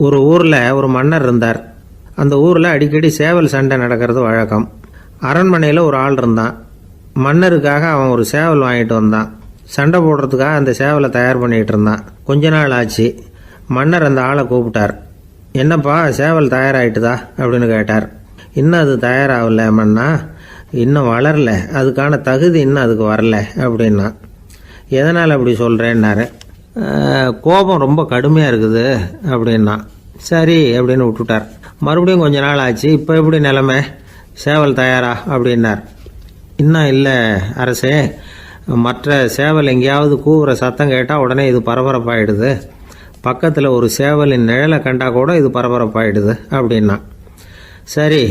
ஒரு ஊரில் ஒரு மன்னர் இருந்தார். அந்த ஊரில் அடிக்கடி சேவல் சண்டை நடக்கிறது வழக்கம். அரண்மனையில் ஒரு ஆள் இருந்தான். மன்னருக்காக அவன் ஒரு சேவல் வாங்கிட்டு வந்தான். சண்டை போடுறதுக்காக அந்த சேவலை தயார் பண்ணிகிட்டு இருந்தான். கொஞ்ச நாள் ஆச்சு. மன்னர் அந்த ஆளை கூப்பிட்டார். என்னப்பா சேவல் தயாராகிட்டுதா அப்படின்னு கேட்டார். இன்னும் அது தயாராகல மன்னா, இன்னும் வளரல, அதுக்கான தகுதி இன்னும் அதுக்கு வரல அப்படின்னா. எதனால் அப்படி சொல்கிறேன்னாரு. கோபம் ரொம்ப கடுமையாக இருக்குது அப்படின்னா. சரி அப்படின்னு விட்டுட்டார். மறுபடியும் கொஞ்ச நாள் ஆச்சு. இப்போ எப்படி நிலைமை, சேவல் தயாரா அப்படின்னார். இன்னும் இல்லை அரசே, மற்ற சேவல் எங்கேயாவது கூவுற சத்தம் கேட்டால் உடனே இது பரபரப்பாயிடுது. பக்கத்தில் ஒரு சேவலின் நிழலை கண்டா கூட இது பரபரப்பாயிடுது அப்படின்னா. சரி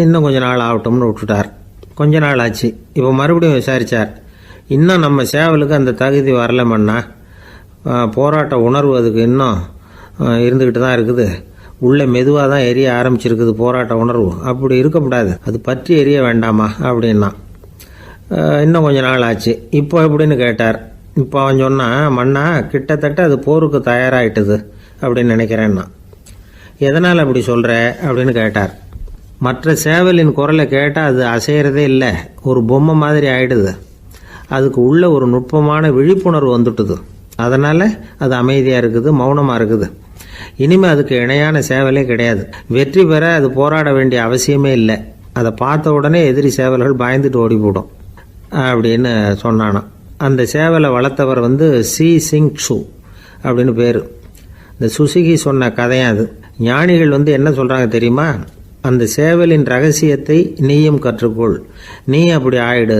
இன்னும் கொஞ்ச நாள் ஆகட்டும்னு விட்டுட்டார். கொஞ்ச நாள் ஆச்சு. இப்போ மறுபடியும் விசாரித்தார். இன்னும் நம்ம சேவலுக்கு அந்த தகுதி வரலமன்னா, போராட்ட உணர்வு அதுக்கு இன்னும் இருந்துக்கிட்டு தான் இருக்குது. உள்ளே மெதுவாக தான் எரிய ஆரம்பிச்சிருக்குது போராட்ட உணர்வு. அப்படி இருக்கக்கூடாது, அது பற்றி எரிய வேண்டாமா அப்படின்னா. இன்னும் கொஞ்ச நாள் ஆச்சு. இப்போ எப்படின்னு கேட்டார். இப்போ அவன் சொன்னான், மன்னா கிட்டத்தட்ட அது போருக்கு தயாராகிட்டுது அப்படின்னு நினைக்கிறேன்னா. எதனால் அப்படி சொல்கிற அப்படின்னு கேட்டார். மற்ற சேவலின் குரலை கேட்டால் அது அசைகிறதே இல்லை, ஒரு பொம்மை மாதிரி ஆயிடுது. அதுக்கு உள்ள ஒரு நுட்பமான விழிப்புணர்வு வந்துட்டுது. அதனால் அது அமைதியாக இருக்குது, மௌனமாக இருக்குது. இனிமேல் அதுக்கு இணையான சேவலே கிடையாது. வெற்றி பெற அது போராட வேண்டிய அவசியமே இல்லை. அதை பார்த்த உடனே எதிரி சேவல்கள் பயந்துட்டு ஓடி போடும் அப்படின்னு சொன்னானான். அந்த சேவலை வளர்த்தவர் சி சிங் சு அப்படின்னு பேர். இந்த சுசுகி சொன்ன கதையும் அது. ஞானிகள் என்ன சொல்கிறாங்க தெரியுமா? அந்த சேவலின் ரகசியத்தை நீயும் கற்றுக்கொள், நீ அப்படி ஆயிடு,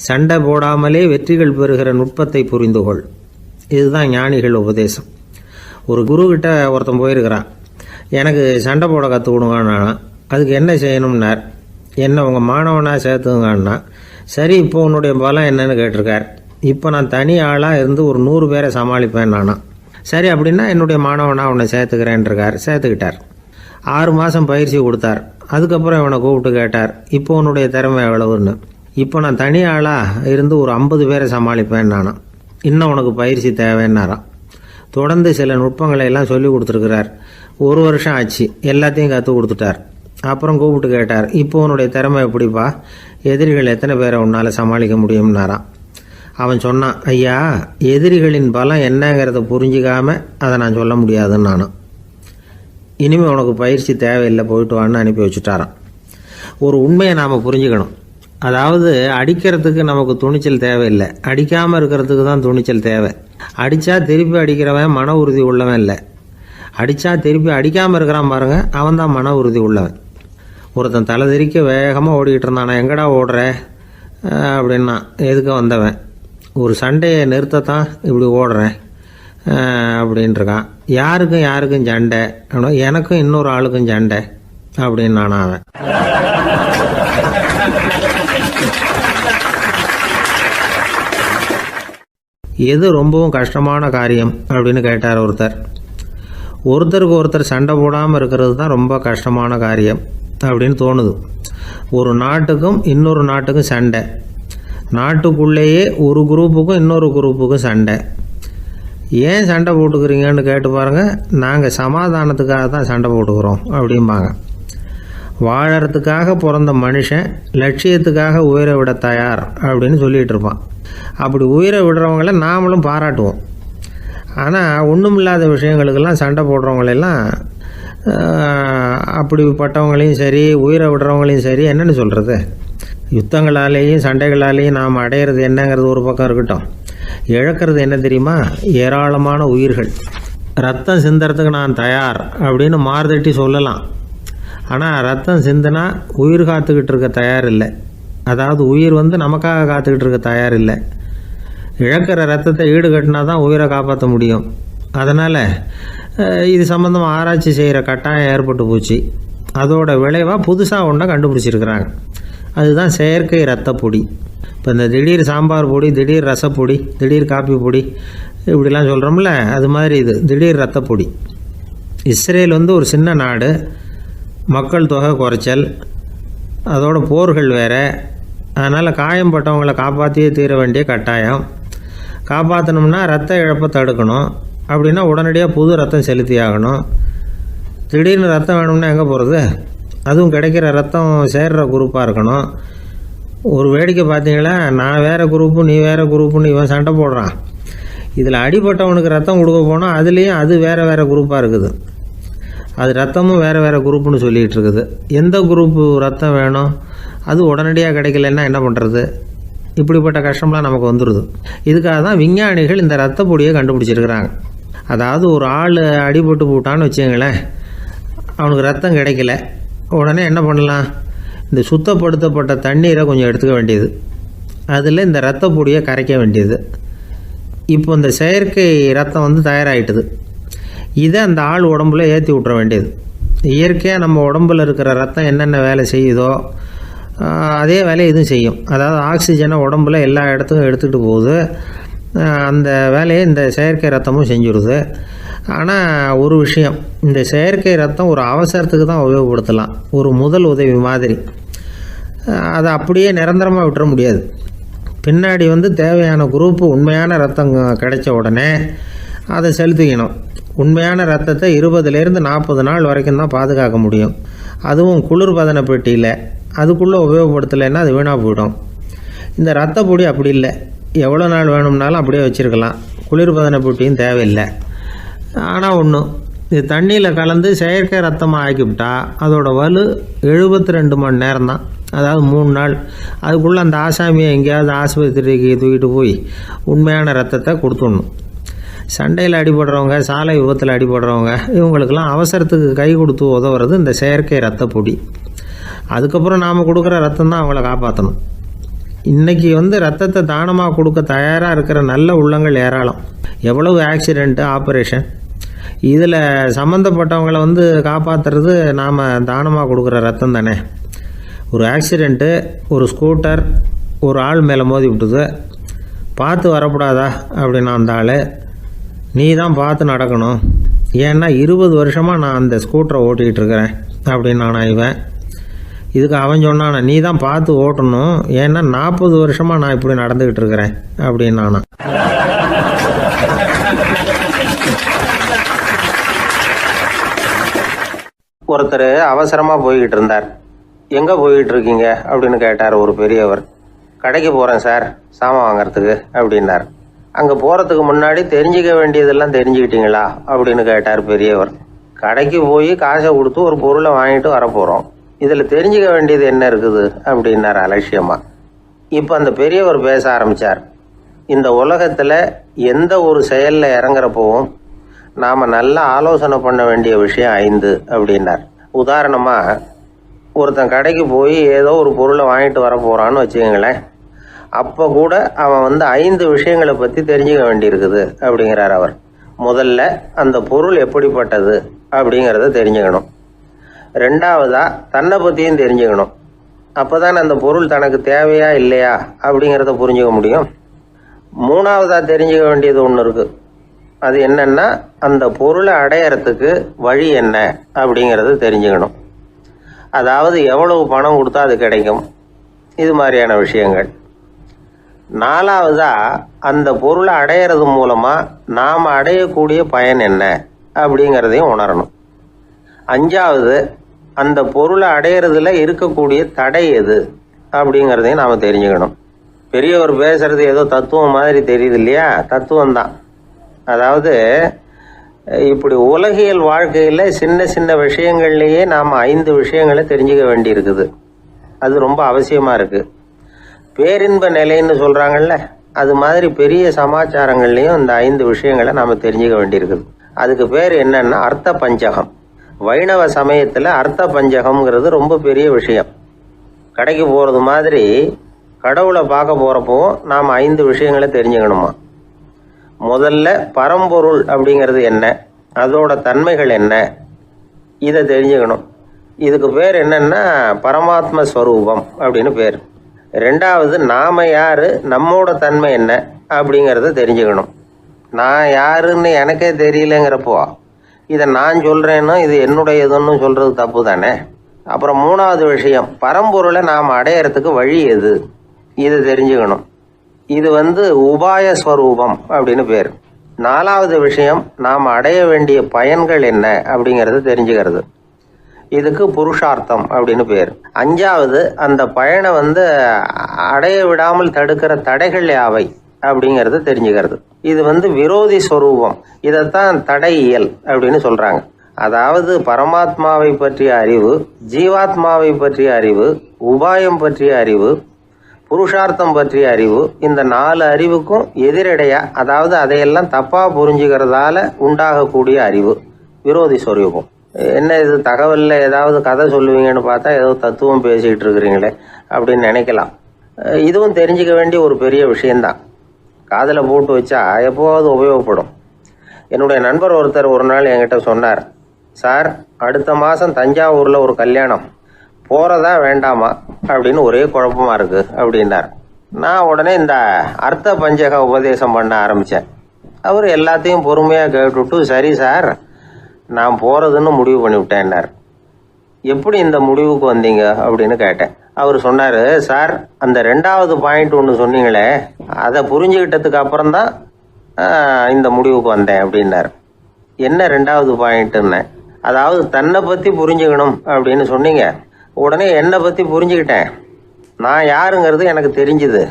சண்டை போடாமலே வெற்றிகள் பெறுகிற நுட்பத்தை புரிந்துகொள். இதுதான் ஞானிகள் உபதேசம். ஒரு குருக்கிட்ட ஒருத்தன் போயிருக்கிறான். எனக்கு சண்டை போட கற்றுக் கொடுங்கண்ணா. அதுக்கு என்ன செய்யணும்னார். என்ன உங்கள் மாணவனாக சேர்த்துங்கண்ணா. சரி இப்போ உன்னுடைய பலம் என்னன்னு கேட்டிருக்கார். இப்போ நான் தனி ஆளாக இருந்து ஒரு 100 பேரை சமாளிப்பேன் நானா. சரி அப்படின்னா என்னுடைய மாணவனாக உன்னை சேர்த்துக்கிறேன்ருக்கார். சேர்த்துக்கிட்டார். 6 மாதம் பயிற்சி கொடுத்தார். அதுக்கப்புறம் இவனை கூப்பிட்டு கேட்டார், இப்போ உன்னுடைய திறமை எவ்வளவுன்னு. இப்போ நான் தனி ஆளாக இருந்து ஒரு 50 பேரை சமாளிப்பேன் நானா. இன்னும் உனக்கு பயிற்சி தேவைன்னாராம். தொடர்ந்து சில நுட்பங்களை எல்லாம் சொல்லி கொடுத்துருக்கிறார். 1 வருஷம் ஆச்சு. எல்லாத்தையும் கற்றுக் கொடுத்துட்டார். அப்புறம் கூப்பிட்டு கேட்டார், இப்போ உன்னுடைய திறமை எப்படிப்பா, எதிரிகள் எத்தனை பேரை உன்னால் சமாளிக்க முடியும்னாராம். அவன் சொன்னான், ஐயா எதிரிகளின் பலம் என்னங்கிறத புரிஞ்சிக்காம அதை நான் சொல்ல முடியாதுன்னு நானும். இனிமேல் உனக்கு பயிற்சி தேவையில்லை, போயிட்டு வான்னு அனுப்பி வச்சுட்டாரான். ஒரு உண்மையை நாம் புரிஞ்சுக்கணும். அதாவது அடிக்கிறதுக்கு நமக்கு துணிச்சல் தேவையில்லை, அடிக்காமல் இருக்கிறதுக்கு தான் துணிச்சல் தேவை. அடித்தா திருப்பி அடிக்கிறவன் மன உறுதி உள்ளவன் இல்லை, அடித்தா திருப்பி அடிக்காமல் இருக்கிறான் பாருங்க, அவன் தான் மன உறுதி உள்ளவன். ஒருத்தன் தலை தெறிக்க வேகமாக ஓடிக்கிட்டு இருந்தான். எங்கடா ஓடுற அப்படின்னா, எதுக்க வந்தவன். ஒரு சண்டையை நிறுத்தத்தான் இப்படி ஓடுறேன் அப்படின்ட்டுருக்கான். யாருக்கும் சண்டை, எனக்கும் இன்னொரு ஆளுக்கும் சண்டை அப்படின்னு நானா அவன். எது ரொம்பவும் கஷ்டமான காரியம் அப்படின்னு கேட்டார் ஒருத்தர். ஒருத்தருக்கு ஒருத்தர் சண்டை போடாமல் இருக்கிறது தான் ரொம்ப கஷ்டமான காரியம் அப்படின்னு தோணுது. ஒரு நாட்டுக்கும் இன்னொரு நாட்டுக்கும் சண்டை, நாட்டுக்குள்ளேயே ஒரு குரூப்புக்கும் இன்னொரு குரூப்புக்கும் சண்டை. ஏன் சண்டை போட்டுக்கிறீங்கன்னு கேட்டு பாருங்கள். நாங்கள் சமாதானத்துக்காக தான் சண்டை போட்டுக்கிறோம் அப்படிம்பாங்க. வாழறதுக்காக பிறந்த மனுஷன் லட்சியத்துக்காக உயிரை விட தயார் அப்படின்னு சொல்லிகிட்டு இருப்பான். அப்படி உயிரை விடுறவங்கள நாமளும் பாராட்டுவோம். ஆனால் ஒன்றும் இல்லாத விஷயங்களுக்கெல்லாம் சண்டை போடுறவங்களெல்லாம், அப்படிப்பட்டவங்களையும் சரி உயிரை விடுறவங்களையும் சரி என்னென்னு சொல்கிறது. யுத்தங்களாலேயும் சண்டைகளாலேயும் நாம் அடையிறது என்னங்கிறது ஒரு பக்கம் இருக்கட்டும், இழக்கிறது என்ன தெரியுமா? ஏராளமான உயிர்கள். ரத்தம் சிந்துறதுக்கு நான் தயார் அப்படின்னு மார்தட்டி சொல்லலாம். ஆனால் ரத்தம் சிந்தினா உயிர் காத்துக்கிட்டு இருக்க தயார் இல்லை. அதாவது உயிர் நமக்காக காத்துக்கிட்டு இருக்க தயார் இல்லை. இழக்கிற ரத்தத்தை ஈடுகட்டினா தான் உயிரை காப்பாற்ற முடியும். அதனால் இது சம்மந்தமாக ஆராய்ச்சி செய்கிற கட்டாயம் ஏற்பட்டு போச்சு. அதோட விளைவாக புதுசாக ஒன்றை கண்டுபிடிச்சிருக்கிறாங்க. அதுதான் செயற்கை ரத்தப்பொடி. இப்போ இந்த திடீர் சாம்பார் பொடி, திடீர் ரசப்பொடி, திடீர் காப்பி பொடி இப்படிலாம் சொல்கிறோம்ல, அது மாதிரி இது திடீர் ரத்தப்பொடி. இஸ்ரேல் ஒரு சின்ன நாடு, மக்கள் தொகை குறைச்சல், அதோட போர்கள் வேறு. அதனால் காயம்பட்டவங்களை காப்பாற்றியே தீர வேண்டிய கட்டாயம். காப்பாற்றணும்னா ரத்த இழப்பை தடுக்கணும். அப்படின்னா உடனடியாக புது ரத்தம் செலுத்தி ஆகணும். திடீர்னு ரத்தம் வேணும்னா எங்கே போகிறது? அதுவும் கிடைக்கிற ரத்தம் சேர்கிற குரூப்பாக இருக்கணும். ஒரு வேடிக்கை பார்த்தீங்களா, நான் வேறு குரூப்பு நீ வேறு குரூப்புன்னு இவன் சண்டை போடுறான். இதில் அடிபட்டவனுக்கு ரத்தம் கொடுக்க போனால் அதுலேயும் அது வேறு வேறு குரூப்பாக இருக்குது. அது ரத்தமும் வேறு வேறு குரூப்புன்னு சொல்லிகிட்டு இருக்குது. எந்த குரூப்பு ரத்தம் வேணும், அது உடனடியாக கிடைக்கலன்னா என்ன பண்ணுறது? இப்படிப்பட்ட கஷ்டம்லாம் நமக்கு வந்துடுது. இதுக்காக தான் விஞ்ஞானிகள் இந்த ரத்த பொடியை கண்டுபிடிச்சிருக்கிறாங்க. அதாவது ஒரு ஆள் அடிபட்டு போட்டான்னு வச்சுங்களேன், அவனுக்கு ரத்தம் கிடைக்கல, உடனே என்ன பண்ணலாம்? இந்த சுத்தப்படுத்தப்பட்ட தண்ணீரை கொஞ்சம் எடுத்துக்க வேண்டியது, அதில் இந்த ரத்த பொடியை கரைக்க வேண்டியது. இப்போ இந்த செயற்கை ரத்தம் வந்து தயாராகிட்டுது. இதை அந்த ஆள் உடம்புல ஏற்றி விட்டுற வேண்டியது. இயற்கையாக நம்ம உடம்பில் இருக்கிற ரத்தம் என்னென்ன வேலை செய்யுதோ அதே வேலையை இதுவும் செய்யும். அதாவது ஆக்சிஜனை உடம்புல எல்லா இடத்துக்கும் எடுத்துகிட்டு போகுது. அந்த வேலையை இந்த செயற்கை ரத்தமும் செஞ்சுடுது. ஆனால் ஒரு விஷயம், இந்த செயற்கை ரத்தம் ஒரு அவசரத்துக்கு தான் உபயோகப்படுத்தலாம், ஒரு முதல் உதவி மாதிரி. அதை அப்படியே நிரந்தரமாக விட்டுற முடியாது. பின்னாடி வந்து தேவையான குரூப்பு உண்மையான ரத்தம் கிடைச்ச உடனே அதை செலுத்திக்கணும். உண்மையான ரத்தத்தை 20லேருந்து 40 நாள் வரைக்கும் தான் பாதுகாக்க முடியும். அதுவும் குளிர்பதன பெட்டியில். அதுக்குள்ளே உபயோகப்படுத்தலைன்னா அது வீணாக போயிடும். இந்த ரத்த பொடி அப்படி இல்லை, எவ்வளோ நாள் வேணும்னாலும் அப்படியே வச்சுருக்கலாம். குளிர்பதன பெட்டியும் தேவையில்லை. ஆனால் ஒன்று, இது தண்ணியில் கலந்து செயற்கை ரத்தமாக ஆக்கிவிட்டா அதோட வலு 72 மணி நேரம் தான். அதாவது 3 நாள். அதுக்குள்ளே அந்த ஆசாமியை எங்கேயாவது ஆஸ்பத்திரிக்கு தூக்கிட்டு போய் உண்மையான ரத்தத்தை கொடுத்துடணும். சண்டையில் அடிபடுறவங்க, சாலை விபத்தில் அடிபடுறவங்க, இவங்களுக்கெல்லாம் அவசரத்துக்கு கை கொடுத்து உதவுறது இந்த செயற்கை ரத்த பொடி. அதுக்கப்புறம் நாம் கொடுக்குற ரத்தம் தான் அவங்கள காப்பாற்றணும். இன்றைக்கி வந்து ரத்தத்தை தானமாக கொடுக்க தயாராக இருக்கிற நல்ல உள்ளங்கள் ஏராளம். எவ்வளவு ஆக்சிடெண்ட்டு, ஆப்ரேஷன், இதில் சம்மந்தப்பட்டவங்களை வந்து காப்பாற்றுறது நாம் தானமாக கொடுக்குற ரத்தம் தானே. ஒரு ஆக்சிடெண்ட்டு, ஒரு ஸ்கூட்டர் ஒரு ஆள் மேலே மோதி விட்டுது, பார்த்து வரக்கூடாதா அப்படின்னா அந்த ஆள், நீ தான் பார்த்து நடக்கணும், ஏன்னா 20 வருஷமாக நான் அந்த ஸ்கூட்டரை ஓட்டிக்கிட்டு இருக்கிறேன் அப்படின்னு நான் இவன். இதுக்கு அவன் சொன்னானா, நீ தான் பார்த்து ஓட்டணும், ஏன்னா 40 வருஷமாக நான் இப்படி நடந்துக்கிட்டு இருக்கிறேன் அப்படின்னு நானா. ஒருத்தர் அவசரமாக போய்கிட்டு இருந்தார். எங்கே போய்கிட்டு இருக்கீங்க அப்படின்னு கேட்டார் ஒரு பெரியவர். கடைக்கு போகிறேன் சார், சாமான் வாங்கிறதுக்கு அப்படின்னார். அங்கே போகிறதுக்கு முன்னாடி தெரிஞ்சிக்க வேண்டியதெல்லாம் தெரிஞ்சுக்கிட்டீங்களா அப்படின்னு கேட்டார் பெரியவர். கடைக்கு போய் காசை கொடுத்து ஒரு பொருளை வாங்கிட்டு வரப்போகிறோம், இதில் தெரிஞ்சிக்க வேண்டியது என்ன இருக்குது அப்படின்னார் அலட்சியமாக. இப்போ அந்த பெரியவர் பேச ஆரம்பித்தார். இந்த உலகத்தில் எந்த ஒரு செயலில் இறங்குறப்போவும் நாம் நல்லா ஆலோசனை பண்ண வேண்டிய விஷயம் 5 அப்படின்னார். உதாரணமாக, ஒருத்தன் கடைக்கு போய் ஏதோ ஒரு பொருளை வாங்கிட்டு வர போகிறான்னு வச்சுக்கோங்களேன். அப்போ கூட அவன் வந்து 5 விஷயங்களை பற்றி தெரிஞ்சுக்க வேண்டியிருக்குது அப்படிங்கிறார் அவர். முதல்ல அந்த பொருள் எப்படிப்பட்டது அப்படிங்கிறத தெரிஞ்சுக்கணும். 2வதா தன்னை பற்றியும் தெரிஞ்சுக்கணும். அப்போ தான் அந்த பொருள் தனக்கு தேவையா இல்லையா அப்படிங்கிறத புரிஞ்சுக்க முடியும். 3வதா தெரிஞ்சுக்க வேண்டியது ஒன்று இருக்குது. அது என்னன்னா, அந்த பொருளை அடையறதுக்கு வழி என்ன அப்படிங்கிறத தெரிஞ்சுக்கணும். அதாவது எவ்வளவு பணம் கொடுத்தா அது கிடைக்கும், இது மாதிரியான விஷயங்கள். 4வதா அந்த பொருளை அடையிறது மூலமாக நாம் அடையக்கூடிய பயன் என்ன அப்படிங்கிறதையும் உணரணும். 5வது அந்த பொருளை அடையிறதுல இருக்கக்கூடிய தடை எது அப்படிங்கிறதையும் நாம் தெரிஞ்சுக்கணும். பெரியவர் பேசுறது ஏதோ தத்துவம் மாதிரி தெரியுது இல்லையா? தத்துவம் தான். அதாவது இப்படி உலகியல் வாழ்க்கையில் சின்ன சின்ன விஷயங்கள்லேயே நாம் 5 விஷயங்களை தெரிஞ்சுக்க வேண்டி இருக்குது. அது ரொம்ப அவசியமாக இருக்குது. பேரின்ப நிலைன்னு சொல்கிறாங்கல்ல, அது மாதிரி பெரிய சமாச்சாரங்கள்லேயும் இந்த 5 விஷயங்களை நாம் தெரிஞ்சுக்க வேண்டியிருக்குது. அதுக்கு பேர் என்னன்னா அர்த்த பஞ்சகம். வைணவ சமயத்தில் அர்த்த பஞ்சகம்ங்கிறது ரொம்ப பெரிய விஷயம். கடைக்கு போகிறது மாதிரி கடவுளை பார்க்க போகிறப்போ நாம் 5 விஷயங்களை தெரிஞ்சுக்கணுமா. முதல்ல பரம்பொருள் அப்படிங்கிறது என்ன, அதோட தன்மைகள் என்ன, இதை தெரிஞ்சுக்கணும். இதுக்கு பேர் என்னன்னா பரமாத்ம ஸ்வரூபம் அப்படின்னு பேர். 2வது நாம யாரு, நம்மோட தன்மை என்ன அப்படிங்கிறத தெரிஞ்சுக்கணும். நான் யாருன்னு எனக்கே தெரியலங்கிறப்போ இதை நான் சொல்கிறேன்னு இது என்னுடையதுன்னு சொல்கிறது தப்பு தானே. அப்புறம் 3வது விஷயம், பரம்பொருளை நாம் அடையிறதுக்கு வழி எது, இதை தெரிஞ்சுக்கணும். இது உபாய ஸ்வரூபம் அப்படின்னு பேர். 4வது விஷயம், நாம் அடைய வேண்டிய பயன்கள் என்ன அப்படிங்கிறது தெரிஞ்சுக்கிறது. இதுக்கு புருஷார்த்தம் அப்படின்னு பேர். 5வது, அந்த பயனை அடைய விடாமல் தடுக்கிற தடைகள் யாவை அப்படிங்கிறது தெரிஞ்சுக்கிறது. இது விரோதி ஸ்வரூபம். இதைத்தான் தடையியல் அப்படின்னு சொல்றாங்க. அதாவது பரமாத்மாவை பற்றிய அறிவு, ஜீவாத்மாவை பற்றிய அறிவு, உபாயம் பற்றிய அறிவு, புருஷார்த்தம் பற்றிய அறிவு, இந்த 4 அறிவுக்கும் எதிரடையா, அதாவது அதையெல்லாம் தப்பா புரிஞ்சுக்கிறதால உண்டாகக்கூடிய அறிவு விரோதி ஸ்வரூபம். என்ன இது தகவல்ல ஏதாவது கதை சொல்லுவீங்கன்னு பார்த்தா ஏதோ தத்துவம் பேசிட்டு இருக்கிறீங்களே அப்படின்னு நினைக்கலாம். இதுவும் தெரிஞ்சுக்க வேண்டிய ஒரு பெரிய விஷயம்தான். காதில் போட்டு வச்சா எப்போவாவது உபயோகப்படும். என்னுடைய நண்பர் ஒருத்தர் ஒரு நாள் என்கிட்ட சொன்னார், சார், அடுத்த மாதம் தஞ்சாவூரில் ஒரு கல்யாணம், போகிறதா வேண்டாமா அப்படின்னு ஒரே குழப்பமா இருக்கு அப்படின்னார். நான் உடனே இந்த அர்த்த பஞ்சக உபதேசம் பண்ண ஆரம்பித்தேன். அவர் எல்லாத்தையும் பொறுமையாக கேட்டுவிட்டு, சரி சார், நான் போகிறதுன்னு முடிவு பண்ணிவிட்டேன்னார். எப்படி இந்த முடிவுக்கு வந்தீங்க அப்படின்னு கேட்டேன். அவர் சொன்னார், சார், அந்த 2வது பாயிண்ட் ஒன்று சொன்னீங்களே, அதை புரிஞ்சுக்கிட்டதுக்கு அப்புறம்தான் இந்த முடிவுக்கு வந்தேன் அப்படின்னார். என்ன 2வது பாயிண்ட்டுன்னு? அதாவது தன்னை பற்றி புரிஞ்சுக்கணும் அப்படின்னு சொன்னீங்க. உடனே என்னை பற்றி புரிஞ்சுக்கிட்டேன், நான் யாருங்கிறது எனக்கு தெரிஞ்சுது,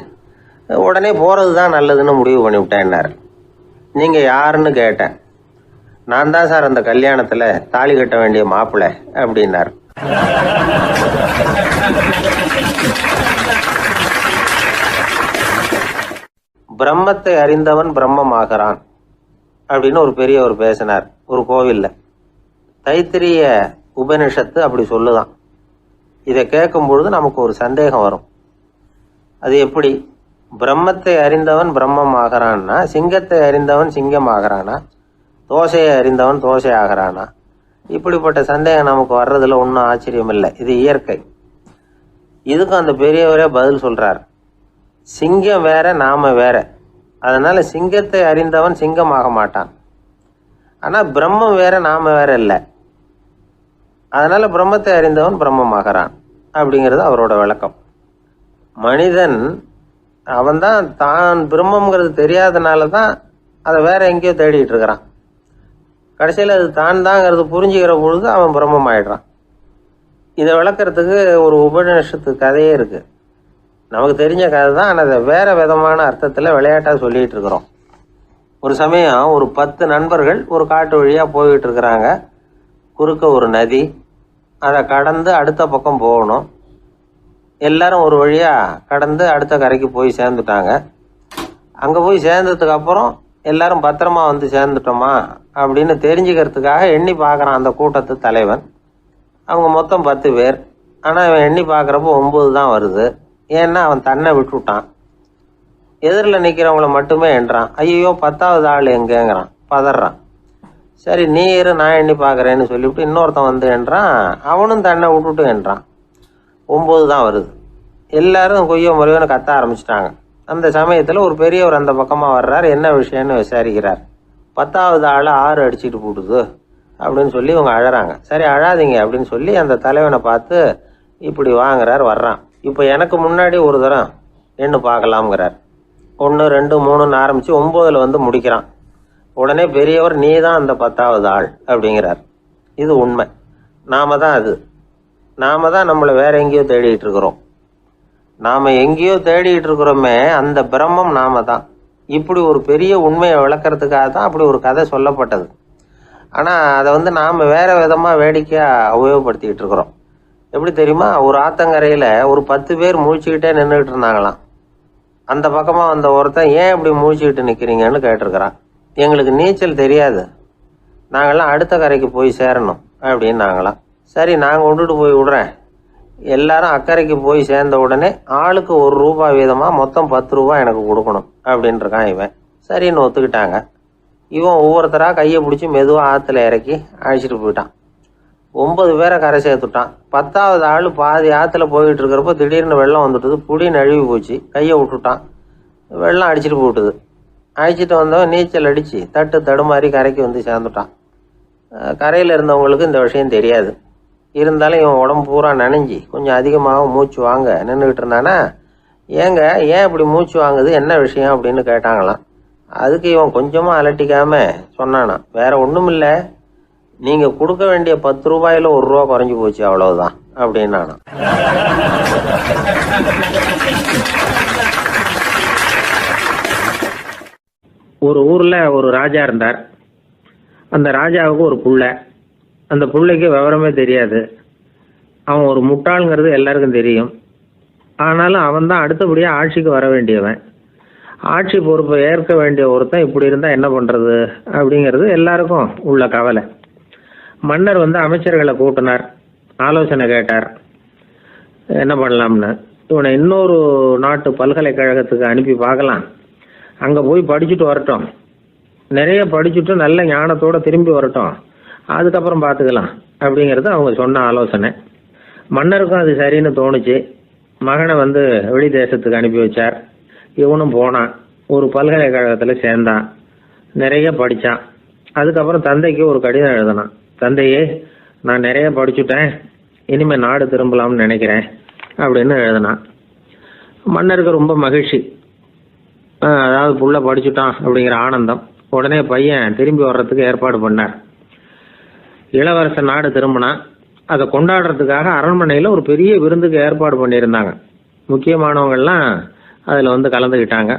உடனே போகிறது தான் நல்லதுன்னு முடிவு பண்ணிவிட்டேன்னார். நீங்கள் யாருன்னு கேட்டேன். நான் தான் சார் அந்த கல்யாணத்தில் தாலி கட்ட வேண்டிய மாப்பிள்ளை அப்படின்னார். பிரம்மத்தை அறிந்தவன் பிரம்மமாகிறான் அப்படின்னு ஒரு பெரியவர் பேசினார் ஒரு கோவில்ல. தைத்திரிய உபனிஷத்து அப்படி சொல்லுதான். இதை கேட்கும் பொழுது நமக்கு ஒரு சந்தேகம் வரும். அது எப்படி? பிரம்மத்தை அறிந்தவன் பிரம்மம் ஆகிறான்னா, சிங்கத்தை அறிந்தவன் சிங்கம் ஆகிறானா, தோசையை அறிந்தவன் தோசை ஆகிறானா? இப்படிப்பட்ட சந்தேகம் நமக்கு வர்றதுல ஒன்றும் ஆச்சரியம் இல்லை. இது இயற்கை. இதுக்கும் அந்த பெரியவரே பதில் சொல்றார். சிங்கம் வேற, நாம வேற. அதனால சிங்கத்தை அறிந்தவன் சிங்கம் ஆக மாட்டான். ஆனா பிரம்மம் வேற, நாம வேற இல்லை. அதனால பிரம்மத்தை அறிந்தவன் பிரம்மமாகிறான் அப்படிங்கிறது அவரோட விளக்கம். மனிதன் அவன்தான் தான் பிரம்மங்கிறது தெரியாதனால தான் அதை வேற எங்கேயோ தேடிட்டு இருக்கிறான். கடைசியில் அது தான் தாங்கிறது புரிஞ்சுக்கிற பொழுது அவன் பிரம்மம் ஆயிடுறான். இதை விளக்கிறதுக்கு ஒரு உபநிஷத்து கதையே இருக்கு. நமக்கு தெரிஞ்ச கதை தான், ஆனால் அதை வேற விதமான அர்த்தத்தில் விளையாட்டாக சொல்லிட்டு இருக்கிறோம். ஒரு சமயம் ஒரு 10 நண்பர்கள் ஒரு காட்டு வழியாக போய்கிட்டு இருக்கிறாங்க. குறுக்க ஒரு நதி, அதை கடந்து அடுத்த பக்கம் போகணும். எல்லாரும் ஒரு வழியாக கடந்து அடுத்த கரைக்கு போய் சேர்ந்துட்டாங்க. அங்கே போய் சேர்ந்ததுக்கு அப்புறம் எல்லாரும் பத்திரமா சேர்ந்துட்டோமா அப்படின்னு தெரிஞ்சுக்கிறதுக்காக எண்ணி பார்க்குறான் அந்த கூட்டத்து தலைவன். அவங்க மொத்தம் 10 பேர். ஆனால் அவன் எண்ணி பார்க்குறப்போ 9 தான் வருது. ஏன்னா அவன் தன்னை விட்டுவிட்டான். எதிரில் நிற்கிறவங்கள மட்டுமே எண்றான். ஐயோ 10வது ஆள் எங்கேங்கிறான், பதறான். சரி நீ இரு, நான் எண்ணி பார்க்குறேன்னு சொல்லிவிட்டு இன்னொருத்தன் எண்றான். அவனும் தன்னை விட்டுட்டு எண்றான். 9 தான் வருது. எல்லாரும் கொய்ய முறையோன்னு கத்த ஆரம்பிச்சிட்டாங்க. அந்த சமயத்தில் ஒரு பெரியவர் அந்த பக்கமாக வர்றார். என்ன விஷயம்னு விசாரிக்கிறார். 10வது ஆள் 6 அடிச்சுட்டு போட்டுது அப்படின்னு சொல்லி இவங்க அழறாங்க. சரி அழாதீங்க அப்படின்னு சொல்லி அந்த தலைவனை பார்த்து இப்படி வாங்குறார். வர்றான். இப்போ எனக்கு முன்னாடி ஒரு தரம் எண்ணு பார்க்கலாம்ங்கிறார். 1 2 3ன்னு ஆரம்பித்து 9ல் முடிக்கிறான். உடனே பெரியவர், நீ தான் அந்த 10வது ஆள் அப்படிங்கிறார். இது உண்மை. நாம தான் அது. நாம தான் நம்மளை வேற எங்கேயோ தேடிட்டு இருக்கிறோம். நாம எங்கேயோ தேடிட்டு இருக்கிறோமே, அந்த பிரம்மம் நாம தான். இப்படி ஒரு பெரிய உண்மையை விளக்கிறதுக்காக தான் அப்படி ஒரு கதை சொல்லப்பட்டது. ஆனால் அதை நாம வேற விதமாக வேடிக்கையாக உபயோகப்படுத்திக்கிட்டு இருக்கிறோம். எப்படி தெரியுமா? ஒரு ஆத்தங்கரையில் ஒரு 10 பேர் முழிச்சுக்கிட்டே நின்றுக்கிட்டு இருந்தாங்களாம். அந்த பக்கமாக வந்த ஒருத்தன், ஏன் இப்படி முழிச்சுக்கிட்டு நிற்கிறீங்கன்னு கேட்டிருக்கிறான். எங்களுக்கு நீச்சல் தெரியாது, நாங்கள்லாம் அடுத்த கரைக்கு போய் சேரணும் அப்படின்னு நாங்களாம். சரி நான் கொண்டுட்டு போய் விடுறேன். எல்லாரும் அக்கறைக்கு போய் சேர்ந்த உடனே ஆளுக்கு ₹1 வீதமாக மொத்தம் ₹10 எனக்கு கொடுக்கணும் அப்படின்னு இருக்கான் இவன். சரின்னு ஒத்துக்கிட்டாங்க. இவன் ஒவ்வொருத்தராக கையை பிடிச்சி மெதுவாக ஆற்றுல இறக்கி அழைச்சிட்டு போயிட்டான். 9 பேரை கரை சேர்த்துட்டான். 10வது ஆள் பாதி ஆற்றுல போயிட்டு இருக்கிறப்போ திடீர்னு வெள்ளம் வந்துட்டுது. புடி நழுவி போச்சு. கையை விட்டுட்டான். வெள்ளம் அடிச்சுட்டு போட்டுது. அழைச்சிட்டு வந்தவன் நீச்சல் அடித்து தட்டு தடுமாறி கரைக்கு சேர்ந்துட்டான். கரையில் இருந்தவங்களுக்கு இந்த விஷயம் தெரியாது. இருந்தாலும் இவன் உடம்பு பூரா நனைஞ்சி கொஞ்சம் அதிகமாக மூச்சு வாங்க நின்றுக்கிட்டு இருந்தானா, ஏங்க ஏன் இப்படி மூச்சு வாங்குது, என்ன விஷயம் அப்படின்னு கேட்டாங்களாம். அதுக்கு இவன் கொஞ்சமா அலட்டிக்காம சொன்னானா, வேற ஒண்ணும் இல்ல, நீங்க கொடுக்க வேண்டிய 10 ரூபாயில 1 ரூபா குறைஞ்சு போச்சு, அவ்வளவுதான் அப்படின்னானா. ஒரு ஊர்ல ஒரு ராஜா இருந்தார். அந்த ராஜாவுக்கு ஒரு புள்ள. அந்த புள்ளைக்கு விவரமே தெரியாது. அவன் ஒரு முட்டாளுங்கிறது எல்லாருக்கும் தெரியும். ஆனாலும் அவன் தான் அடுத்தபடியாக ஆட்சிக்கு வர வேண்டியவன். ஆட்சி பொறுப்பை ஏற்க வேண்டிய ஒருத்தன் இப்படி இருந்தால் என்ன பண்ணுறது அப்படிங்கிறது எல்லாருக்கும் உள்ள கவலை. மன்னர் அமைச்சர்களை கூட்டினார், ஆலோசனை கேட்டார் என்ன பண்ணலாம்னு. இவனை இன்னொரு நாட்டு பல்கலைக்கழகத்துக்கு அனுப்பி பார்க்கலாம், அங்கே போய் படிச்சுட்டு வரட்டும், நிறைய படிச்சுட்டு நல்ல ஞானத்தோடு திரும்பி வரட்டும், அதுக்கப்புறம் பார்த்துக்கலாம் அப்படிங்கிறது அவங்க சொன்ன ஆலோசனை. மன்னருக்கும் அது சரின்னு தோணுச்சு. மகனை வெளி தேசத்துக்கு அனுப்பி வச்சார். இவனும் போனான், ஒரு பல்கலைக்கழகத்தில் சேர்ந்தான், நிறைய படித்தான். அதுக்கப்புறம் தந்தைக்கு ஒரு கடிதம் எழுதினான். தந்தையே, நான் நிறைய படிச்சுட்டேன், இனிமேல் நாடு திரும்பலாம்னு நினைக்கிறேன் அப்படின்னு எழுதினான். மன்னருக்கு ரொம்ப மகிழ்ச்சி, அதாவது புள்ள படிச்சுட்டான் அப்படிங்கிற ஆனந்தம். உடனே பையன் திரும்பி வர்றதுக்கு ஏற்பாடு பண்ணார். இளவரசன் நாடு திரும்பினான். அதை கொண்டாடுறதுக்காக அரண்மனையில் ஒரு பெரிய விருந்துக்கு ஏற்பாடு பண்ணியிருந்தாங்க. முக்கியமானவங்கள்லாம் அதில் கலந்துக்கிட்டாங்க.